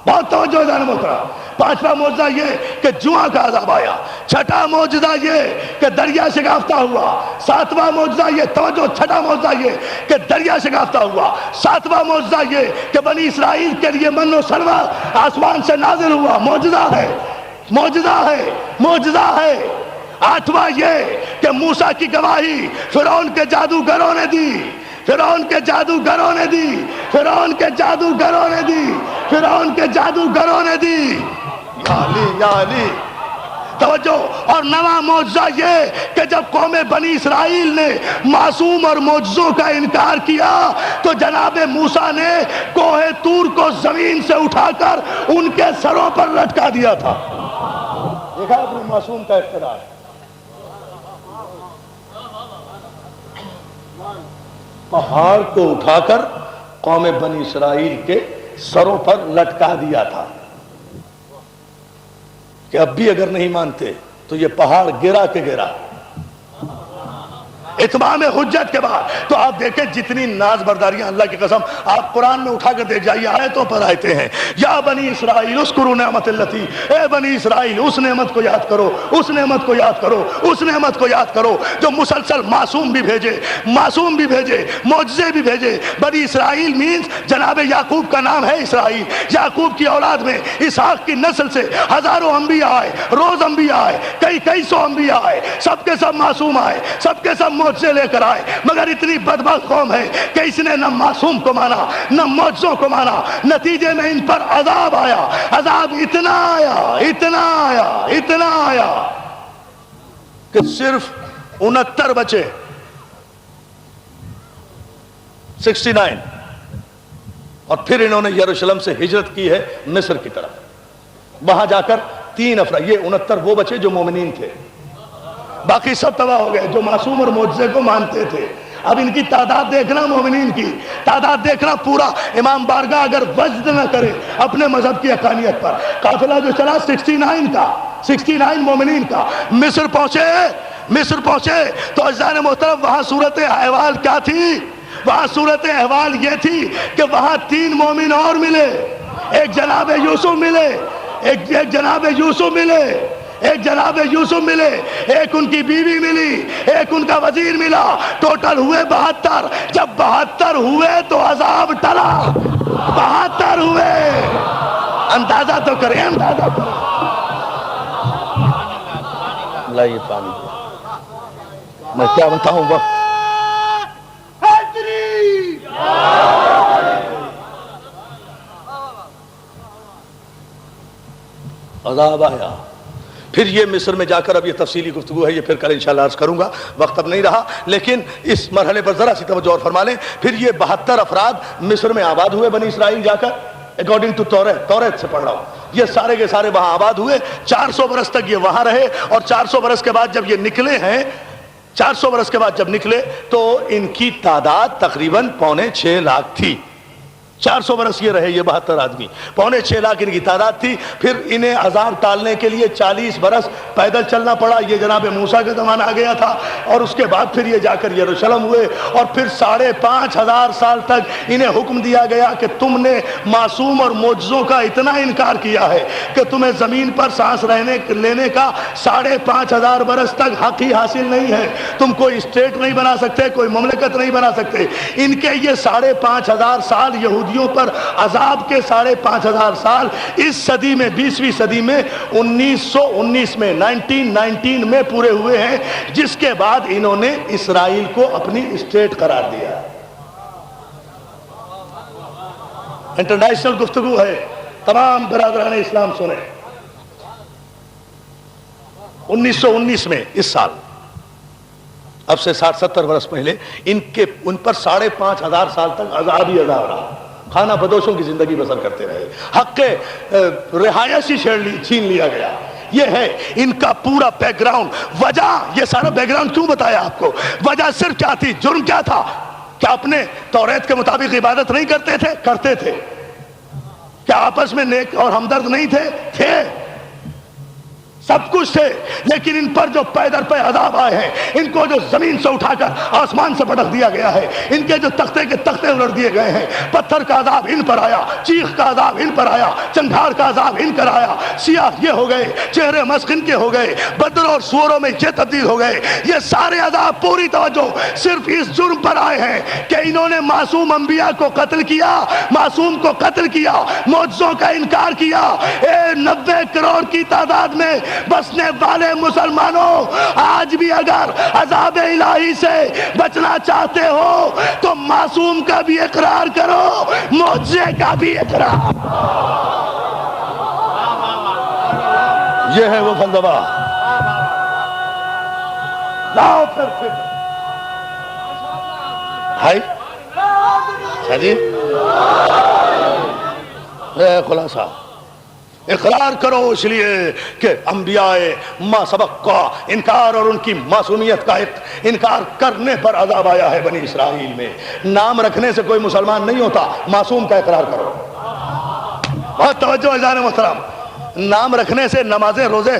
بہت توجہ ہے محترم. پانچواں معجزہ یہ کہ جوؤں کا عذاب آیا. چھٹا معجزہ یہ کہ دریا شکافتہ ہوا. ساتواں معجزہ یہ توجہ، چھٹا معجزہ یہ کہ دریا شکافتہ ہوا. ساتواں معجزہ یہ کہ بنی اسرائیل کے لیے من و سلوہ آسمان سے نازل ہوا. معجزہ ہے، معجزہ ہے، معجزہ ہے. آٹھواں یہ کہ موسیٰ کی گواہی فرعون کے جادوگروں نے دی، فرعون کے جادوگروں نے دی، فرعون کے جادوگروں نے دی، فرعون کے جادوگروں نے دی. یا علی یا علی توجہ. اور نواں معجزہ یہ کہ جب قوم بنی اسرائیل نے معصوم اور معجزوں کا انکار کیا تو جناب موسیٰ نے کوہ طور کو زمین سے اٹھا کر ان کے سروں پر لٹکا دیا تھا. دیکھا اپنے معصوم کا اقتدار. پہاڑ کو اٹھا کر قوم بنی اسرائیل کے سروں پر لٹکا دیا تھا کہ اب بھی اگر نہیں مانتے تو یہ پہاڑ گرا کے گرا. اتمام حجت کے بعد تو آپ دیکھیں جتنی ناز برداریاں اللہ کی قسم آپ قرآن میں اٹھا کر دیکھ جائیے آیتوں پر آیتیں ہیں. یا بنی اسرائیل اذکروا نعمت اللتی، اے بنی اسرائیل اس نعمت کو یاد کرو، اس نعمت کو یاد کرو، اس نعمت کو یاد کرو جو مسلسل معصوم بھی بھیجے، معصوم بھی بھیجے، معجزے بھی بھیجے. بنی اسرائیل مینز جناب یعقوب کا نام ہے اسرائیل. یعقوب کی اولاد میں اسحاق کی نسل سے ہزاروں انبیاء آئے، روز انبیاء آئے، کئی سو انبیاء آئے، سب کے سب معصوم آئے، سب کے سب معجزے لے کر آئے. مگر اتنی بدبخت قوم ہے کہ اس نے نہ معصوم کو مانا نہ معجزوں کو مانا. نتیجے میں ان پر عذاب آیا. عذاب اتنا آیا، اتنا آیا، اتنا آیا کہ صرف 69 بچے، 69. اور پھر انہوں نے یروشلم سے ہجرت کی ہے مصر کی طرف. وہاں جا کر 3 افراد، یہ 69 وہ بچے جو مومنین تھے، باقی سب تباہ ہو گئے جو معصوم اور معجزے کو مانتے تھے. اب ان کی تعداد دیکھنا، مومنین کی تعداد دیکھنا. پورا امام بارگاہ اگر وجد نہ کرے اپنے مذہب کی حقانیت پر. قافلہ جو چلا 69 کا، 69 مومنین کا. مصر پہنچے تو عزیزان محترم وہاں صورت احوال کیا تھی؟ وہاں صورت احوال یہ تھی کہ وہاں 3 مومن اور ملے. ایک جناب یوسف ملے، ایک جناب یوسف ملے، ایک جناب یوسف ملے، ایک ان کی بیوی ملی، ایک ان کا وزیر ملا، ٹوٹل ہوئے 72۔ جب 72 ہوئے تو عذاب ٹلا، 72 ہوئے۔ اندازہ تو کریں، اندازہ کریں۔ لائیے پانی، میں کیا بتاؤں وقت۔ عذاب آیا، پھر یہ مصر میں جا کر، اب یہ تفصیلی گفتگو ہے، یہ پھر کل انشاءاللہ عرض کروں گا، وقت اب نہیں رہا، لیکن اس مرحلے پر ذرا سی توجہ اور فرما لیں۔ پھر یہ 72 افراد مصر میں آباد ہوئے، بنی اسرائیل جا کر، اکارڈنگ ٹو توریت سے پڑھ رہا ہوں، یہ سارے کے سارے وہاں آباد ہوئے، 400 برس تک یہ وہاں رہے، اور 400 برس کے بعد جب یہ نکلے ہیں، 400 برس کے بعد جب نکلے تو ان کی تعداد تقریباً 5.25 لاکھ تھی۔ 400 برس یہ رہے، یہ 72 آدمی، 5.25 لاکھ ان کی تعداد تھی۔ پھر انہیں عذاب ٹالنے کے لیے 40 برس پیدل چلنا پڑا، یہ جناب موسیٰ کا زمانہ آ گیا تھا، اور اس کے بعد پھر یہ جا کر یروشلم ہوئے، اور پھر 5,500 سال تک انہیں حکم دیا گیا کہ تم نے معصوم اور معجزوں کا اتنا انکار کیا ہے کہ تمہیں زمین پر سانس لینے کا 5,500 برس تک حق ہی حاصل نہیں ہے، تم کوئی اسٹیٹ نہیں بنا سکتے، کوئی مملکت نہیں بنا سکتے۔ ان کے یہ 5,500 سال یہودیوں پر عذاب کے 5,500 سال اس صدی میں، 20ویں صدی میں 1919 میں 1919 میں پورے ہوئے ہیں، جس کے بعد انہوں نے اسرائیل کو اپنی اسٹیٹ قرار دیا۔ انٹرنیشنل گفتگو ہے، تمام برادران اسلام سنیں۔ 1919 میں، اس سال، اب سے 60-70 برس پہلے، ان پر 5,500 سال تک عذاب ہی عذاب رہا، کھانا بدوشوں کی زندگی بسر کرتے رہے، حق رہائش ہی چھین لیا گیا۔ یہ ہے ان کا پورا بیک گراؤنڈ۔ وجہ، یہ سارا بیک گراؤنڈ کیوں بتایا آپ کو؟ وجہ صرف کیا تھی؟ جرم کیا تھا؟ کیا اپنے توریت کے مطابق عبادت نہیں کرتے تھے؟ کرتے تھے۔ کیا آپس میں نیک اور ہمدرد نہیں تھے؟ تھے، سب کچھ تھے، لیکن ان پر جو پے در پے عذاب آئے ہیں، ان کو جو زمین سے اٹھا کر آسمان سے پٹک دیا گیا ہے، ان کے جو تختے کے تختے الٹ دیے گئے ہیں، پتھر کا عذاب ان پر آیا، چیخ کا عذاب ان پر آیا، چنگھاڑ کا عذاب ان پر آیا، سیاہ یہ ہو گئے، چہرے مسخ ان کے ہو گئے، بدر اور سوروں میں یہ تبدیل ہو گئے۔ یہ سارے عذاب، پوری توجہ، صرف اس جرم پر آئے ہیں کہ انہوں نے معصوم انبیاء کو قتل کیا، معصوم کو قتل کیا، معجزوں کا انکار کیا۔ 90 کروڑ کی تعداد میں بسنے والے مسلمانوں، آج بھی اگر عذاب الہی سے بچنا چاہتے ہو تو معصوم کا بھی اقرار کرو، معجزے کا بھی اقرار۔ یہ ہے وہ فلسفہ۔ لاؤ پھر ہائی جی خلاصہ اقرار کرو، اس لیے کہ انبیاء ما سبق کا انکار اور ان کی معصومیت کا انکار کرنے پر عذاب آیا ہے بنی اسرائیل میں۔ نام رکھنے سے کوئی مسلمان نہیں ہوتا، معصوم کا اقرار کرو۔ بہت توجہ اعزان محترم، نام رکھنے سے، نمازیں روزے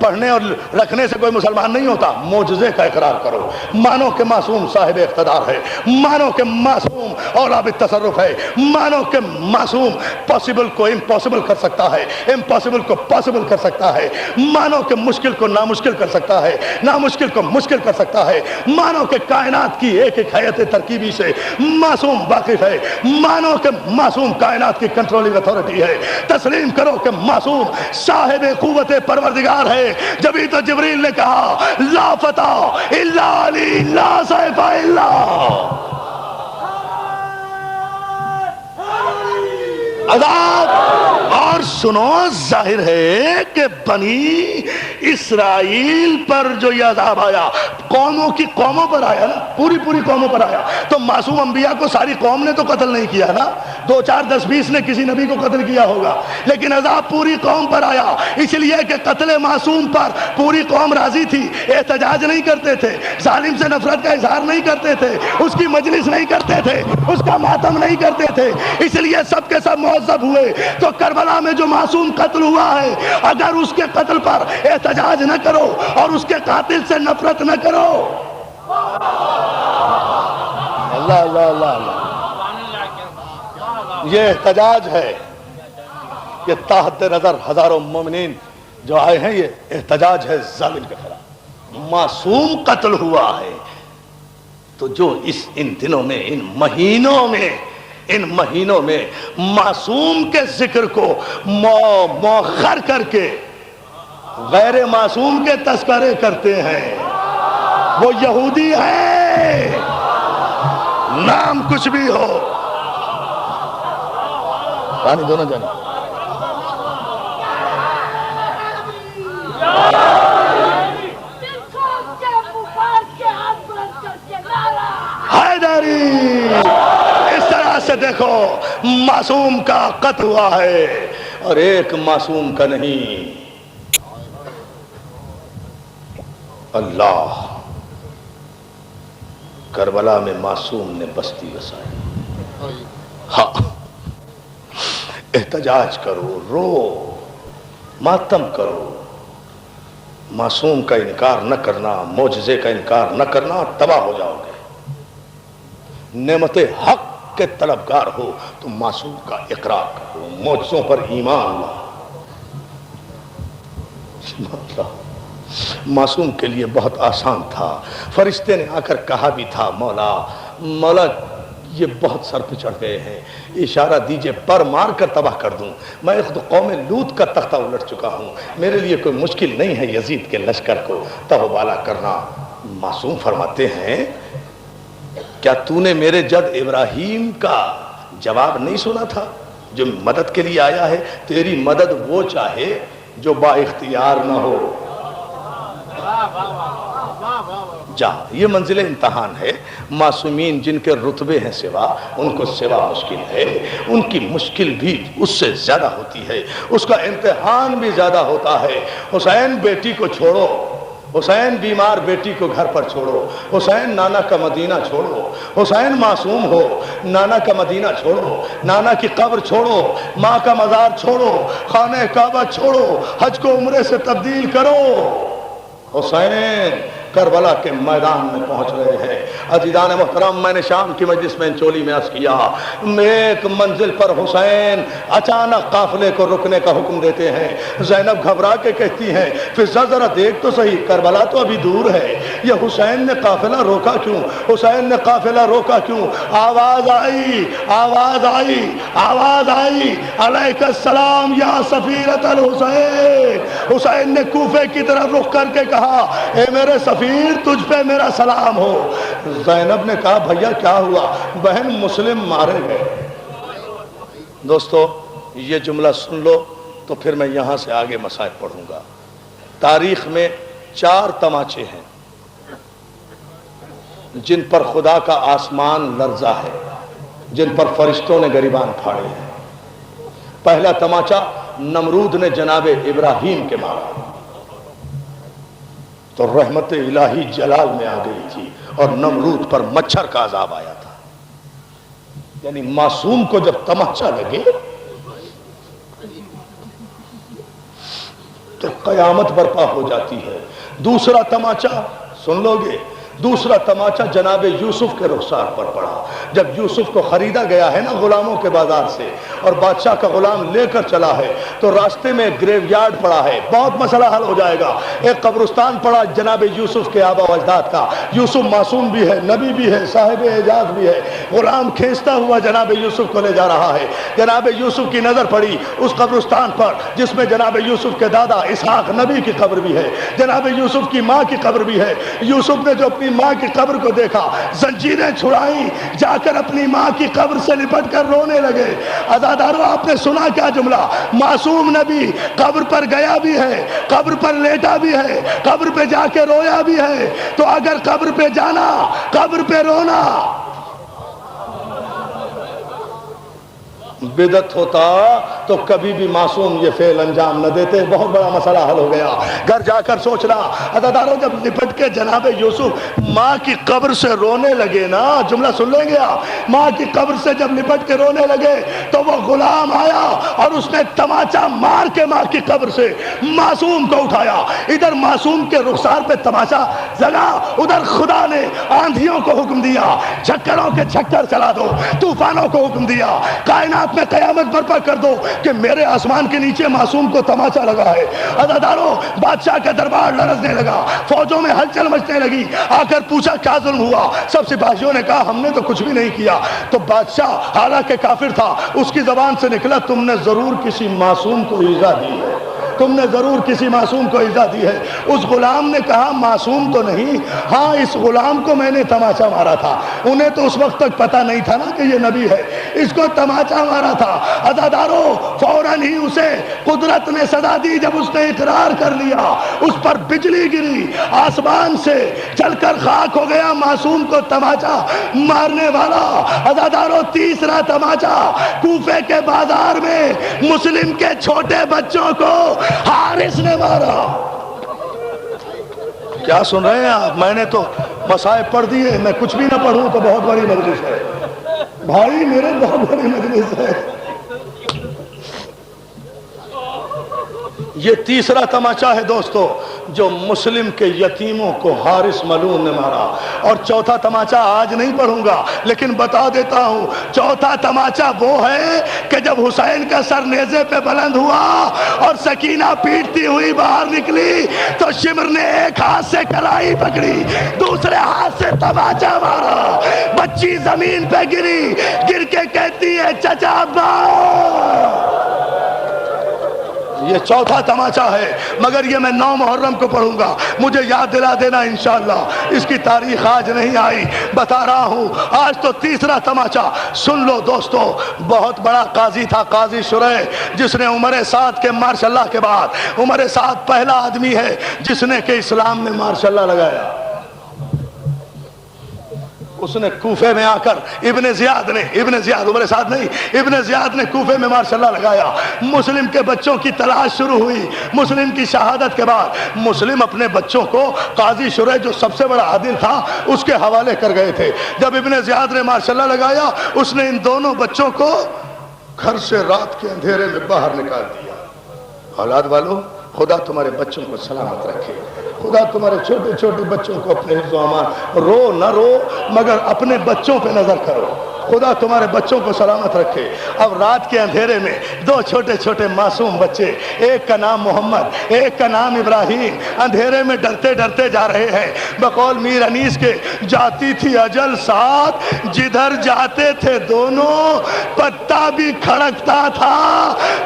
پڑھنے اور رکھنے سے کوئی مسلمان نہیں ہوتا، معجزے کا اقرار کرو۔ مانو کہ معصوم صاحب اقتدار ہے، مانو کہ معصوم اولاد تصرف ہے، مانو کہ معصوم پاسبل کو امپاسبل کر سکتا ہے، امپاسبل کو پاسبل کر سکتا ہے، مانو کہ مشکل کو نامشکل کر سکتا ہے، نامشکل کو مشکل کر سکتا ہے، مانو کہ کائنات کی ایک ایک حیات ترکیبی سے معصوم واقف ہے، مانو کہ معصوم کائنات کی کنٹرولنگ اتھارٹی ہے، تسلیم کرو کہ معصوم صاحب قوت پروردگار ہے۔ جبھی تو جبریل نے کہا لا فتح الا علی لا سیف الا، عذاب۔ اور سنو، ظاہر ہے کہ بنی اسرائیل پر جو یہ عذاب آیا، قوموں پر آیا نا، پوری قوموں پر آیا۔ تو معصوم انبیاء کو ساری قوم نے تو قتل نہیں کیا نا، 2 4 10 20 نے کسی نبی کو قتل کیا ہوگا، لیکن عذاب پوری قوم پر آیا، اس لیے کہ قتل معصوم پر پوری قوم راضی تھی، احتجاج نہیں کرتے تھے، ظالم سے نفرت کا اظہار نہیں کرتے تھے، اس کی مجلس نہیں کرتے تھے، اس کا ماتم نہیں کرتے تھے، اس لیے سب کے سب معذب ہوئے۔ تو کربلا میں جو معصوم قتل ہوا ہے، اگر اس کے قتل پر احتجاج نہ کرو اور اس کے قاتل سے نفرت نہ کرو، اللہ اللہ اللہ اللہ، یہ احتجاج ہے۔ یہ تحت نظر ہزاروں مومنین جو آئے ہیں یہ احتجاج ہے ظالم کے خلاف. معصوم قتل ہوا ہے تو جو ان دنوں میں ان مہینوں میں معصوم کے ذکر کو مؤخر کر کے غیر معصوم کے تذکرے کرتے ہیں وہ یہودی ہیں، نام کچھ بھی ہو. پانی دونوں جانا. حیدری اس طرح سے دیکھو معصوم کا قتل ہوا ہے اور ایک معصوم کا نہیں. اللہ کربلا میں معصوم نے بستی بسائی. ہاں احتجاج کرو، رو، ماتم کرو. معصوم کا انکار نہ کرنا، معجزے کا انکار نہ کرنا، تباہ ہو جاؤ گے. نعمت حق کے طلبگار ہو تو معصوم کا اقرار کرو، معجزوں پر ایمان لاؤ. معصوم کے لیے بہت آسان تھا. فرشتے نے آ کر کہا بھی تھا مولا یہ بہت سر پہ چڑھ گئے ہیں، اشارہ دیجئے پر مار کر تباہ کر دوں. میں خود قوم لوط کا تختہ الٹ چکا ہوں، میرے لیے کوئی مشکل نہیں ہے یزید کے لشکر کو تہو بالا کرنا. معصوم فرماتے ہیں کیا تو نے میرے جد ابراہیم کا جواب نہیں سنا تھا جو مدد کے لیے آیا ہے؟ تیری مدد وہ چاہے جو با اختیار نہ ہو. جا یہ منزل امتحان ہے. معصومین جن کے رتبے ہیں سوا، ان کو سوا مشکل ہے، ان کی مشکل بھی اس سے زیادہ ہوتی ہے، اس کا امتحان بھی زیادہ ہوتا ہے. حسین بیٹی کو چھوڑو، حسین بیمار بیٹی کو گھر پر چھوڑو، حسین نانا کا مدینہ چھوڑو، حسین معصوم ہو، نانا کا مدینہ چھوڑو، نانا کی قبر چھوڑو، ماں کا مزار چھوڑو، خانہ کعبہ چھوڑو، حج کو عمرے سے تبدیل کرو. حسین کربلا کے میدان میں پہنچ رہے ہیں. عزیزان محترم، میں نے شام کی مجلس میں چولی میں عرض کیا، ایک منزل پر حسین اچانک قافلے کو رکنے کا حکم دیتے ہیں. زینب گھبرا کے کہتی ہیں فضا ذرا دیکھ تو صحیح، کربلا تو ابھی دور ہے، یہ حسین نے قافلہ روکا کیوں؟ حسین نے قافلہ روکا کیوں؟ آواز آئی، آواز آئی، آواز آئی، علیک السلام یا سفیرۃ الحسین. حسین نے کوفے کی طرف رخ کر کے کہا اے میرے سفیر تجھ پہ میرا سلام ہو. زینب نے کہا بھیا کیا ہوا؟ بہن مسلم مارے گئے. دوستو یہ جملہ سن لو تو پھر میں یہاں سے آگے مسائل پڑھوں گا. تاریخ میں 4 تماچے ہیں جن پر خدا کا آسمان لرزا ہے، جن پر فرشتوں نے گریبان پھاڑے ہیں. پہلا تماچا نمرود نے جناب ابراہیم کے مارا تو رحمت الہی جلال میں آ گئی تھی اور نمرود پر مچھر کا عذاب آیا تھا. یعنی معصوم کو جب تماچا لگے تو قیامت برپا ہو جاتی ہے. دوسرا تماچا سن لو گے، دوسرا تماچا جناب یوسف کے رخسار پر پڑا. جب یوسف کو خریدا گیا ہے نا غلاموں کے بازار سے اور بادشاہ کا غلام لے کر چلا ہے تو راستے میں گریو یارڈ پڑا ہے. بہت مسئلہ حل ہو جائے گا. ایک قبرستان پڑا جناب یوسف کے آبا و اجداد کا. یوسف معصوم بھی ہے، نبی بھی ہے، صاحب اعجاز بھی ہے. غلام کھینچتا ہوا جناب یوسف کو لے جا رہا ہے. جناب یوسف کی نظر پڑی اس قبرستان پر جس میں جناب یوسف کے دادا اسحاق نبی کی قبر بھی ہے، جناب یوسف کی ماں کی قبر بھی ہے. یوسف نے جو اپنی ماں کی قبر کو دیکھا، زنجیریں چھڑائیں، جا کر اپنی ماں کی قبر سے لپٹ کر رونے لگے. عزادارو آپ نے سنا کیا جملہ؟ معصوم نبی قبر پر گیا بھی ہے، قبر پر لیٹا بھی ہے، قبر پہ جا کے رویا بھی ہے. تو اگر قبر پہ جانا، قبر پہ رونا بدعت ہوتا تو کبھی بھی معصوم یہ فعل انجام نہ دیتے. بہت بڑا مسئلہ حل ہو گیا. گھر جا کر سوچنا. عزادارو جب لپٹ کے جناب یوسف ماں کی قبر سے رونے لگے نا، جملہ سن لیں گے آپ، ماں کی قبر سے جب لپٹ کے رونے لگے تو وہ غلام آیا اور اس نے تماچا مار کے ماں کی قبر سے معصوم کو اٹھایا. ادھر معصوم کے رخسار پہ تماچا لگا، ادھر خدا نے آندھیوں کو حکم دیا جھکڑوں کے جھکڑ چلا دو، طوفانوں کو حکم دیا کائنات میں قیامت برپا کر دو. کہ میرے آسمان کے نیچے معصوم کو تماچا لگا ہے۔ عزادارو بادشاہ کا دربار لرزنے لگا، فوجوں میں ہلچل مچنے لگی۔ آ کر پوچھا کیا ظلم ہوا؟ سب سپاہیوں نے کہا ہم نے تو کچھ بھی نہیں کیا۔ تو بادشاہ حالانکہ کافر تھا، اس کی زبان سے نکلا تم نے ضرور کسی معصوم کو ایذا دی ہے، تم نے ضرور کسی معصوم کو ایذا دی ہے۔ اس غلام نے کہا معصوم تو نہیں، ہاں اس غلام کو میں نے تماچا مارا تھا۔ انہیں تو اس وقت تک پتہ نہیں تھا نا کہ یہ نبی ہے، اس کو تماچا مارا تھا۔ عزادارو فوراً ہی اسے قدرت نے سزا دی جب اس نے اقرار کر لیا۔ اس پر بجلی گری، آسمان سے جل کر خاک ہو گیا معصوم کو تماچا مارنے والا۔ عزادارو تیسرا تماچا کوفے کے بازار میں مسلم کے چھوٹے بچوں کو حارث نے مارا۔ کیا سن رہے ہیں آپ؟ میں نے تو مصائب پڑھ دیے، میں کچھ بھی نہ پڑھوں تو بہت بڑی مجلس ہے بھائی، میرے بہت بڑی مجلس ہے۔ یہ تیسرا تماچا ہے دوستو جو مسلم کے یتیموں کو حارث ملعون نے مارا۔ اور چوتھا تماچا آج نہیں پڑھوں گا لیکن بتا دیتا ہوں، چوتھا تماچا وہ ہے کہ جب حسین کا سر نیزے پہ بلند ہوا اور سکینہ پیٹتی ہوئی باہر نکلی تو شمر نے ایک ہاتھ سے کلائی پکڑی، دوسرے ہاتھ سے تماچا مارا، بچی زمین پہ گری، گر کے کہتی ہے چچا ابا۔ یہ چوتھا تماچا ہے، مگر یہ میں 9 محرم کو پڑھوں گا، مجھے یاد دلا دینا انشاءاللہ۔ اس کی تاریخ آج نہیں آئی، بتا رہا ہوں آج تو تیسرا تماچا۔ سن لو دوستو، بہت بڑا قاضی تھا قاضی شریح، جس نے عمر سعد کے ماشاء اللہ کے بعد، عمر سعد پہلا آدمی ہے جس نے کہ اسلام میں ماشاء اللہ لگایا۔ اس نے کوفے میں آ کر ابن زیاد عمر سعد نہیں، ابن زیاد نے کوفے میں ماشاءاللہ لگایا۔ مسلم کے بچوں کی تلاش شروع ہوئی، مسلم کی شہادت کے بعد مسلم اپنے بچوں کو قاضی شریح جو سب سے بڑا عادل تھا اس کے حوالے کر گئے تھے۔ جب ابن زیاد نے ماشاءاللہ لگایا، اس نے ان دونوں بچوں کو گھر سے رات کے اندھیرے میں باہر نکال دیا۔ اولاد والو، خدا تمہارے بچوں کو سلامت رکھے، خدا تمہارے چھوٹے چھوٹے بچوں کو اپنے حفظ و امان، رو نہ رو مگر اپنے بچوں پہ نظر کرو، خدا تمہارے بچوں کو سلامت رکھے۔ اب رات کے اندھیرے میں 2 چھوٹے چھوٹے معصوم بچے، ایک کا نام محمد ایک کا نام ابراہیم، اندھیرے میں ڈرتے ڈرتے جا رہے ہیں۔ بقول میر انیس کے جاتی تھی اجل ساتھ، جدھر جاتے تھے دونوں پتا بھی کھڑکتا تھا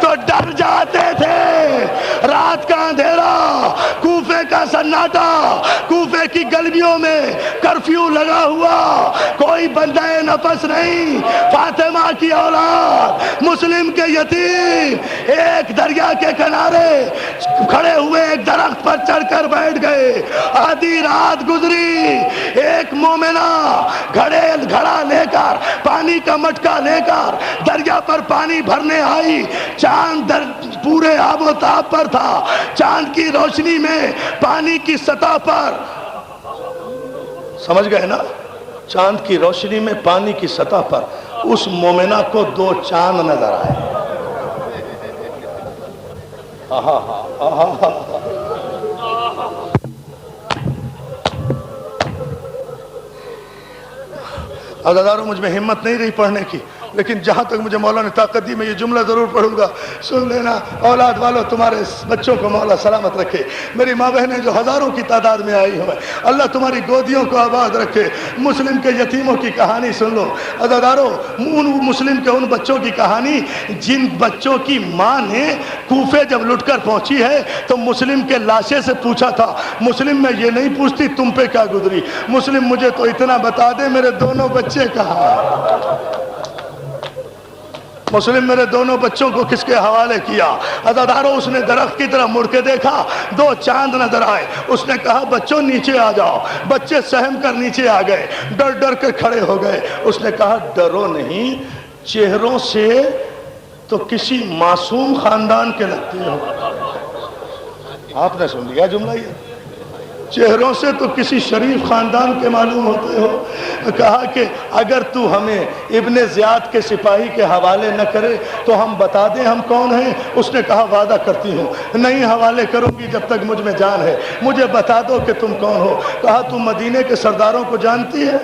تو ڈر جاتے تھے۔ رات کا اندھیرا، کوفے کا سناٹا، کوفے کی گلیوں میں کرفیو لگا ہوا، کوئی بندہ نفس نہیں۔ فاطمہ کی اولاد، مسلم کے یتیم ایک دریا کے کنارے کھڑے ہوئے ایک درخت پر چڑھ کر بیٹھ گئے۔ آدھی رات گزری، ایک مومنہ گھڑا لے کر، پانی کا مٹکا لے کر دریا پر پانی بھرنے آئی۔ چاند پورے آب و تاب پر تھا، چاند کی روشنی میں پانی کی سطح پر، سمجھ گئے نا، چاند کی روشنی میں پانی کی سطح پر اس مومنہ کو 2 چاند نظر آئے۔ عزادارو، مجھ میں ہمت نہیں رہی پڑھنے کی، لیکن جہاں تک مجھے مولا نے طاقت دی میں یہ جملہ ضرور پڑھوں گا، سن لینا۔ اولاد والو، تمہارے بچوں کو مولا سلامت رکھے۔ میری ماں بہنیں جو ہزاروں کی تعداد میں آئی ہوئے، اللہ تمہاری گودیوں کو آباد رکھے۔ مسلم کے یتیموں کی کہانی سن لو عزادارو، مسلم کے ان بچوں کی کہانی جن بچوں کی ماں نے کوفے جب لٹ کر پہنچی ہے تو مسلم کے لاشے سے پوچھا تھا، مسلم میں یہ نہیں پوچھتی تم پہ کیا گزری، مسلم مجھے تو اتنا بتا دے میرے دونوں بچے کہاں ہیں۔ مسلم میرے دونوں بچوں کو کس کے حوالے کیا؟ عزادارو، اس نے درخت کی طرف مڑ کے دیکھا، 2 چاند نظر آئے، اس نے کہا بچوں نیچے آ جاؤ۔ بچے سہم کر نیچے آ گئے، ڈر ڈر کے کھڑے ہو گئے۔ اس نے کہا ڈرو نہیں، چہروں سے تو کسی معصوم خاندان کے لگتے ہو۔ آپ نے سن لیا جملہ، یہ چہروں سے تو کسی شریف خاندان کے معلوم ہوتے ہو۔ کہا کہ اگر تو ہمیں ابن زیاد کے سپاہی کے حوالے نہ کرے تو ہم بتا دیں ہم کون ہیں۔ اس نے کہا وعدہ کرتی ہوں نہیں حوالے کروں گی جب تک مجھ میں جان ہے، مجھے بتا دو کہ تم کون ہو۔ کہا تم مدینے کے سرداروں کو جانتی ہے؟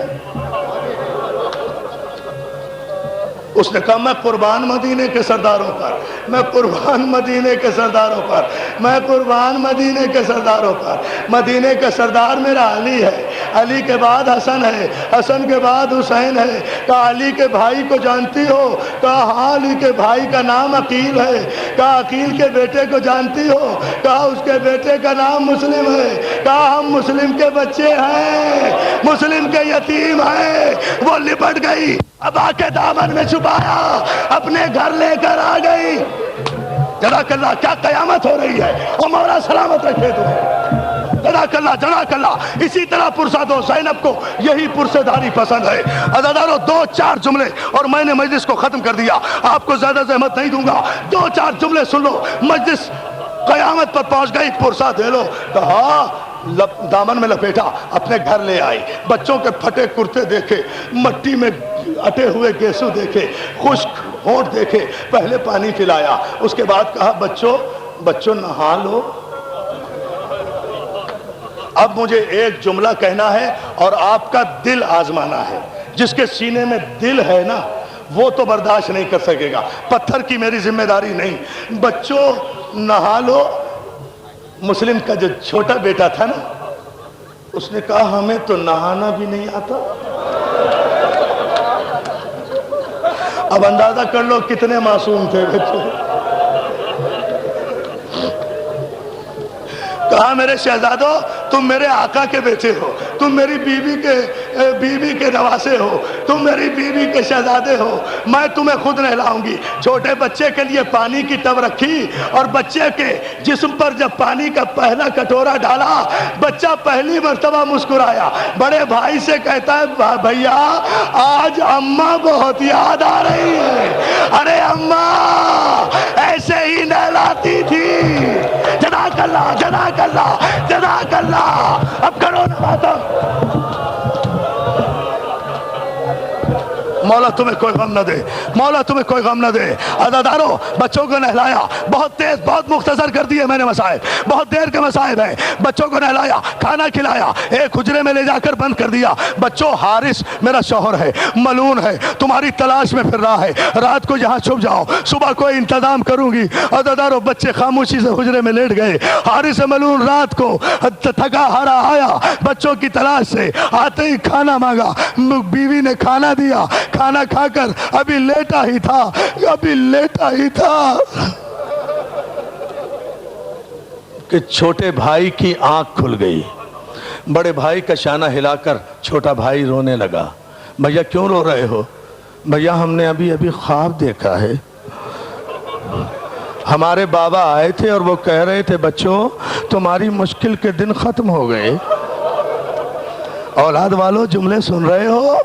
اس نے کہا میں قربان مدینے کے سرداروں پر، میں قربان مدینے کے سرداروں پر، میں قربان مدینے کے سرداروں پر۔ مدینے کا سردار میرا علی ہے، علی کے بعد حسن ہے، حسن کے بعد حسین ہے۔ کہا علی کے بھائی کو جانتی ہو؟ کہا ہاں علی کے بھائی کا نام عقیل ہے۔ کہا عقیل کے بیٹے کو جانتی ہو؟ کہا اس کے بیٹے کا نام مسلم ہے۔ کہا ہم مسلم کے بچے ہیں، مسلم کے یتیم ہیں۔ وہ لپٹ گئی، اب آ کے دامن میں چھپایا، اپنے گھر لے کر آ گئی۔ جزاک اللہ، کیا قیامت ہو رہی ہے، اور مولا سلامت رکھے تمہیں۔ جزاک اللہ، جزاک اللہ۔ اسی طرح پرساد و زینب کو یہی پرسداری پسند ہے۔ عزیزانو، 2-4 جملے اور میں نے مجلس کو ختم کر دیا، آپ کو زیادہ زحمت نہیں دوں گا۔ 2-4 جملے سن لو، مجلس قیامت پر پہنچ گئی، پرسا دے لو۔ کہا دامن میں لپیٹا، اپنے گھر لے آئی۔ بچوں کے پھٹے کرتے دیکھے، مٹی میں اٹے ہوئے گیسو دیکھے، خشک ہونٹ دیکھے، پہلے پانی پلایا، اس کے بعد کہا بچوں نہا لو۔ اب مجھے ایک جملہ کہنا ہے اور آپ کا دل آزمانا ہے۔ جس کے سینے میں دل ہے نا وہ تو برداشت نہیں کر سکے گا، پتھر کی میری ذمہ داری نہیں۔ بچوں نہا لو۔ مسلم کا جو چھوٹا بیٹا تھا نا، اس نے کہا ہمیں تو نہانا بھی نہیں آتا۔ اب اندازہ کر لو کتنے معصوم تھے بچے۔ کہا میرے شہزادو تم میرے آقا کے بیٹے ہو، تم میری بیوی کے نواسے ہو، تم میری بیوی کے شہزادے ہو، میں تمہیں خود نہلاؤں گی۔ چھوٹے بچے کے لیے پانی کی ٹب رکھی اور بچے کے جسم پر جب پانی کا پہلا کٹورا ڈالا، بچہ پہلی مرتبہ مسکرایا۔ بڑے بھائی سے کہتا ہے بھیا آج اماں بہت یاد آ رہی ہے۔ ارے اماں ایسے ہی نہلاتی تھی۔ جزاک اللہ، جزاک اللہ، جزاک اللہ۔ اب کرو نا باتوں۔ مولا تمہیں کوئی غم نہ دے، مولا تمہیں کوئی غم نہ دے۔ عزادارو، بچوں کو نہلایا، بہت تیز بہت مختصر کر دیے میں نے مسائل، بہت دیر کے مسائل ہیں۔ بچوں کو نہلایا، کھانا کھلایا، ایک حجرے میں لے جا کر بند کر دیا۔ بچوں حارث میرا شوہر ہے، ملون ہے، تمہاری تلاش میں پھر رہا ہے، رات کو یہاں چھپ جاؤ، صبح کوئی انتظام کروں گی۔ عزادارو، بچے خاموشی سے حجرے میں لیٹ گئے۔ حارث ملون رات کو تھکا ہارا آیا بچوں کی تلاش سے، آتے ہی کھانا مانگا، بیوی نے کھانا دیا، کھانا کھا کر ابھی لیٹا ہی تھا کہ چھوٹے بھائی کی آنکھ کھل گئی۔ بڑے بھائی کا شانہ ہلا کر چھوٹا بھائی رونے لگا۔ بھیا کیوں رو رہے ہو؟ بھیا ہم نے ابھی خواب دیکھا ہے، ہمارے بابا آئے تھے اور وہ کہہ رہے تھے بچوں تمہاری مشکل کے دن ختم ہو گئے۔ اولاد والو جملے سن رہے ہو؟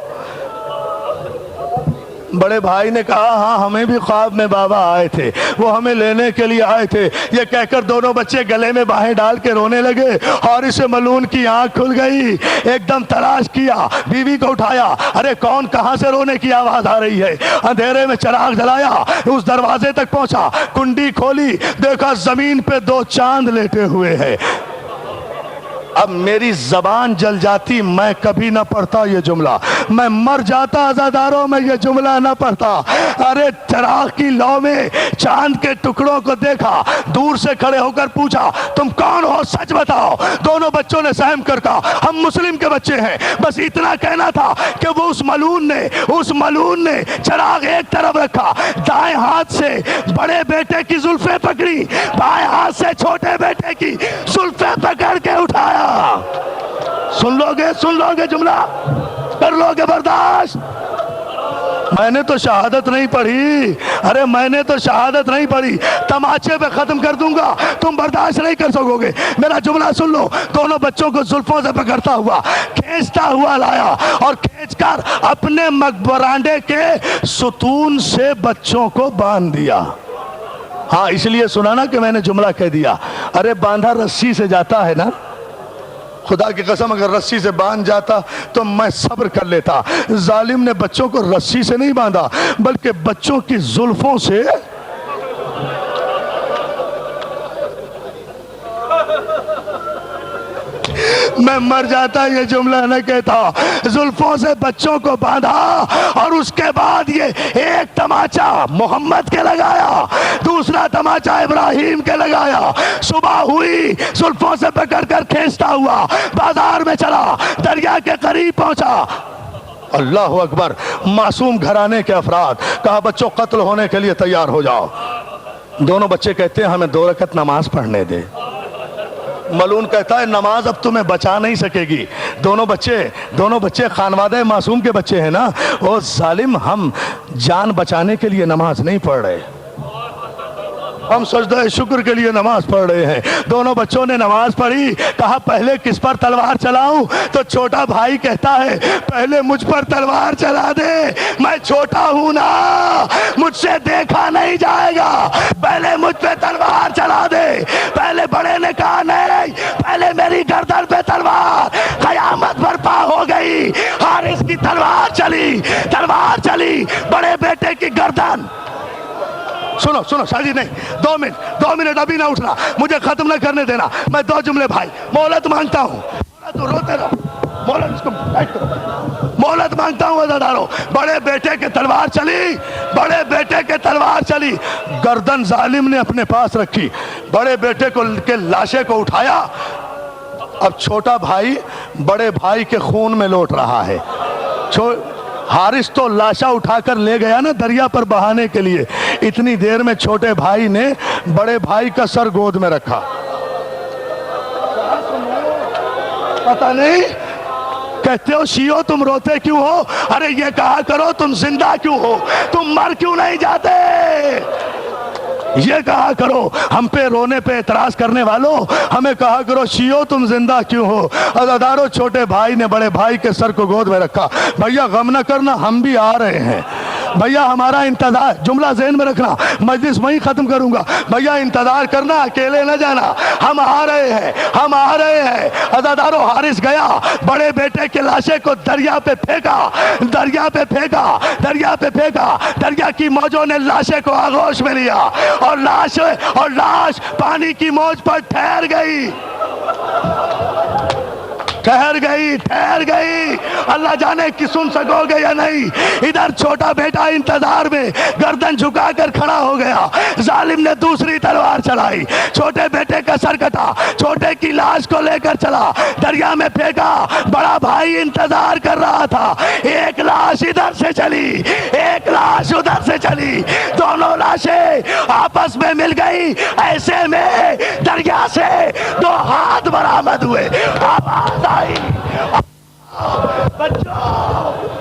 بڑے بھائی نے کہا ہاں ہمیں بھی خواب میں بابا آئے تھے، وہ ہمیں لینے کے لیے آئے تھے۔ یہ کہہ کر دونوں بچے گلے میں باہیں ڈال کے رونے لگے اور اس ملون کی آنکھ کھل گئی۔ ایک دم تلاش کیا، بیوی کو اٹھایا، ارے کون کہاں سے رونے کی آواز آ رہی ہے؟ اندھیرے میں چراغ جلایا، اس دروازے تک پہنچا، کنڈی کھولی، دیکھا زمین پہ 2 چاند لیٹے ہوئے ہیں۔ اب میری زبان جل جاتی، میں کبھی نہ پڑھتا یہ جملہ، میں مر جاتا عزاداروں میں یہ جملہ نہ پڑھتا۔ ارے چراغ کی لو میں چاند کے ٹکڑوں کو دیکھا، دور سے کھڑے ہو کر پوچھا تم کون ہو، سچ بتاؤ۔ دونوں بچوں نے سہم کر کہا ہم مسلم کے بچے ہیں۔ بس اتنا کہنا تھا کہ وہ اس ملون نے چراغ ایک طرف رکھا، دائیں ہاتھ سے بڑے بیٹے کی زلفیں پکڑی، بائیں ہاتھ سے چھوٹے بیٹے کی زلفیں پکڑ کے اٹھایا۔ سن لو گے جملہ، کر لو گے برداشت؟ میں نے تو شہادت نہیں پڑھی، ارے میں نے تو شہادت نہیں پڑھی، تماچے پہ ختم کر دوں گا، تم برداشت نہیں کر سکو گے۔ میرا جملہ سن لو، دونوں بچوں کو زلفوں سے پکڑتا ہوا کھینچتا ہوا لایا اور کھینچ کر اپنے برانڈے کے ستون سے بچوں کو باندھ دیا۔ ہاں اس لیے سنا نا کہ میں نے جملہ کہہ دیا، ارے باندھا رسی سے جاتا ہے نا، خدا کی قسم اگر رسی سے باندھ جاتا تو میں صبر کر لیتا۔ ظالم نے بچوں کو رسی سے نہیں باندھا بلکہ بچوں کی زلفوں سے۔ میں مر جاتا یہ جملہ نہ کہتا. زلفوں سے بچوں کو باندھا اور اس کے بعد یہ ایک تماچا محمد کے لگایا, دوسرا تماچا ابراہیم کے لگایا. صبح ہوئی, زلفوں سے پکڑ کر کھینچتا ہوا بازار میں چلا, دریا کے قریب پہنچا. اللہ اکبر. معصوم گھرانے کے افراد, کہا بچوں قتل ہونے کے لیے تیار ہو جاؤ. دونوں بچے کہتے ہیں ہمیں 2 رکعت نماز پڑھنے دے. ملعون کہتا ہے نماز اب تمہیں بچا نہیں سکے گی. دونوں بچے خانوادہ معصوم کے بچے ہیں نا. او ظالم, ہم جان بچانے کے لیے نماز نہیں پڑھ رہے, ہم سجدہ شکر کے لیے نماز پڑھ رہے ہیں. دونوں بچوں نے نماز پڑھی. کہا پہلے کس پر تلوار چلاؤں؟ تو چھوٹا بھائی کہتا ہے پہلے مجھ پر تلوار چلا دے, میں چھوٹا ہوں نا, مجھ سے دیکھا نہیں جائے گا, پہلے مجھ پہ تلوار چلا دے. پہلے بڑے نے کہا نہیں, پہلے میری گردن پہ تلوار. قیامت برپا ہو گئی. حارث کی تلوار چلی, بڑے بیٹے کی گردن. سنو شاہ جی, نہیں 2 منٹ ابھی نہ اٹھنا, مجھے ختم نہ کرنے دینا. میں 2 جملے بھائی مہلت مانگتا ہوں. تو روتے رہو, مہلت مانگتا ہوں عزادارو. بڑے بیٹے کے تلوار چلی, گردن ظالم نے اپنے پاس رکھی. بڑے بیٹے کے لاشے کو اٹھایا. اب چھوٹا بھائی بڑے بھائی کے خون میں لوٹ رہا ہے. حارث تو لاشا اٹھا کر لے گیا نا دریا پر بہانے کے لیے. اتنی دیر میں چھوٹے بھائی نے بڑے بھائی کا سر گود میں رکھا. پتہ نہیں کہتے ہو شیعو تم روتے کیوں ہو؟ ارے یہ کہا کرو تم زندہ کیوں ہو, تم مر کیوں نہیں جاتے؟ یہ کہا کرو ہم پہ رونے پہ اعتراض کرنے والوں, ہمیں کہا کرو شیعو تم زندہ کیوں ہو. عزادارو چھوٹے بھائی نے بڑے بھائی کے سر کو گود میں رکھا. بھیا غم نہ کرنا, ہم بھی آ رہے ہیں. بھیا ہمارا انتظار, جملہ ذہن میں رکھنا, مجلس وہیں ختم کروں گا. بھیا انتظار کرنا, اکیلے نہ جانا, ہم آ رہے ہیں. عزادارو حارث گیا, بڑے بیٹے کے لاشے کو دریا پہ پھینکا. دریا کی موجوں نے لاشے کو آغوش میں لیا اور لاش پانی کی موج پر ٹھہر گئی. اللہ جانے کہ سن سکو گے یا نہیں. ادھر چھوٹا بیٹا انتظار میں گردن جھکا کر کھڑا ہو گیا. ظالم نے دوسری تلوار چلائی, چھوٹے بیٹے کا سر کٹا, چھوٹے کی لاش کو لے کر چلا, دریا میں پھینکا. بڑا بھائی انتظار کر رہا تھا. ایک لاش ادھر سے چلی, ایک لاش ادھر سے چلی, دونوں لاشیں آپس میں مل گئی. ایسے میں دریا سے 2 ہاتھ برآمد ہوئے. آواز آئی, بچوں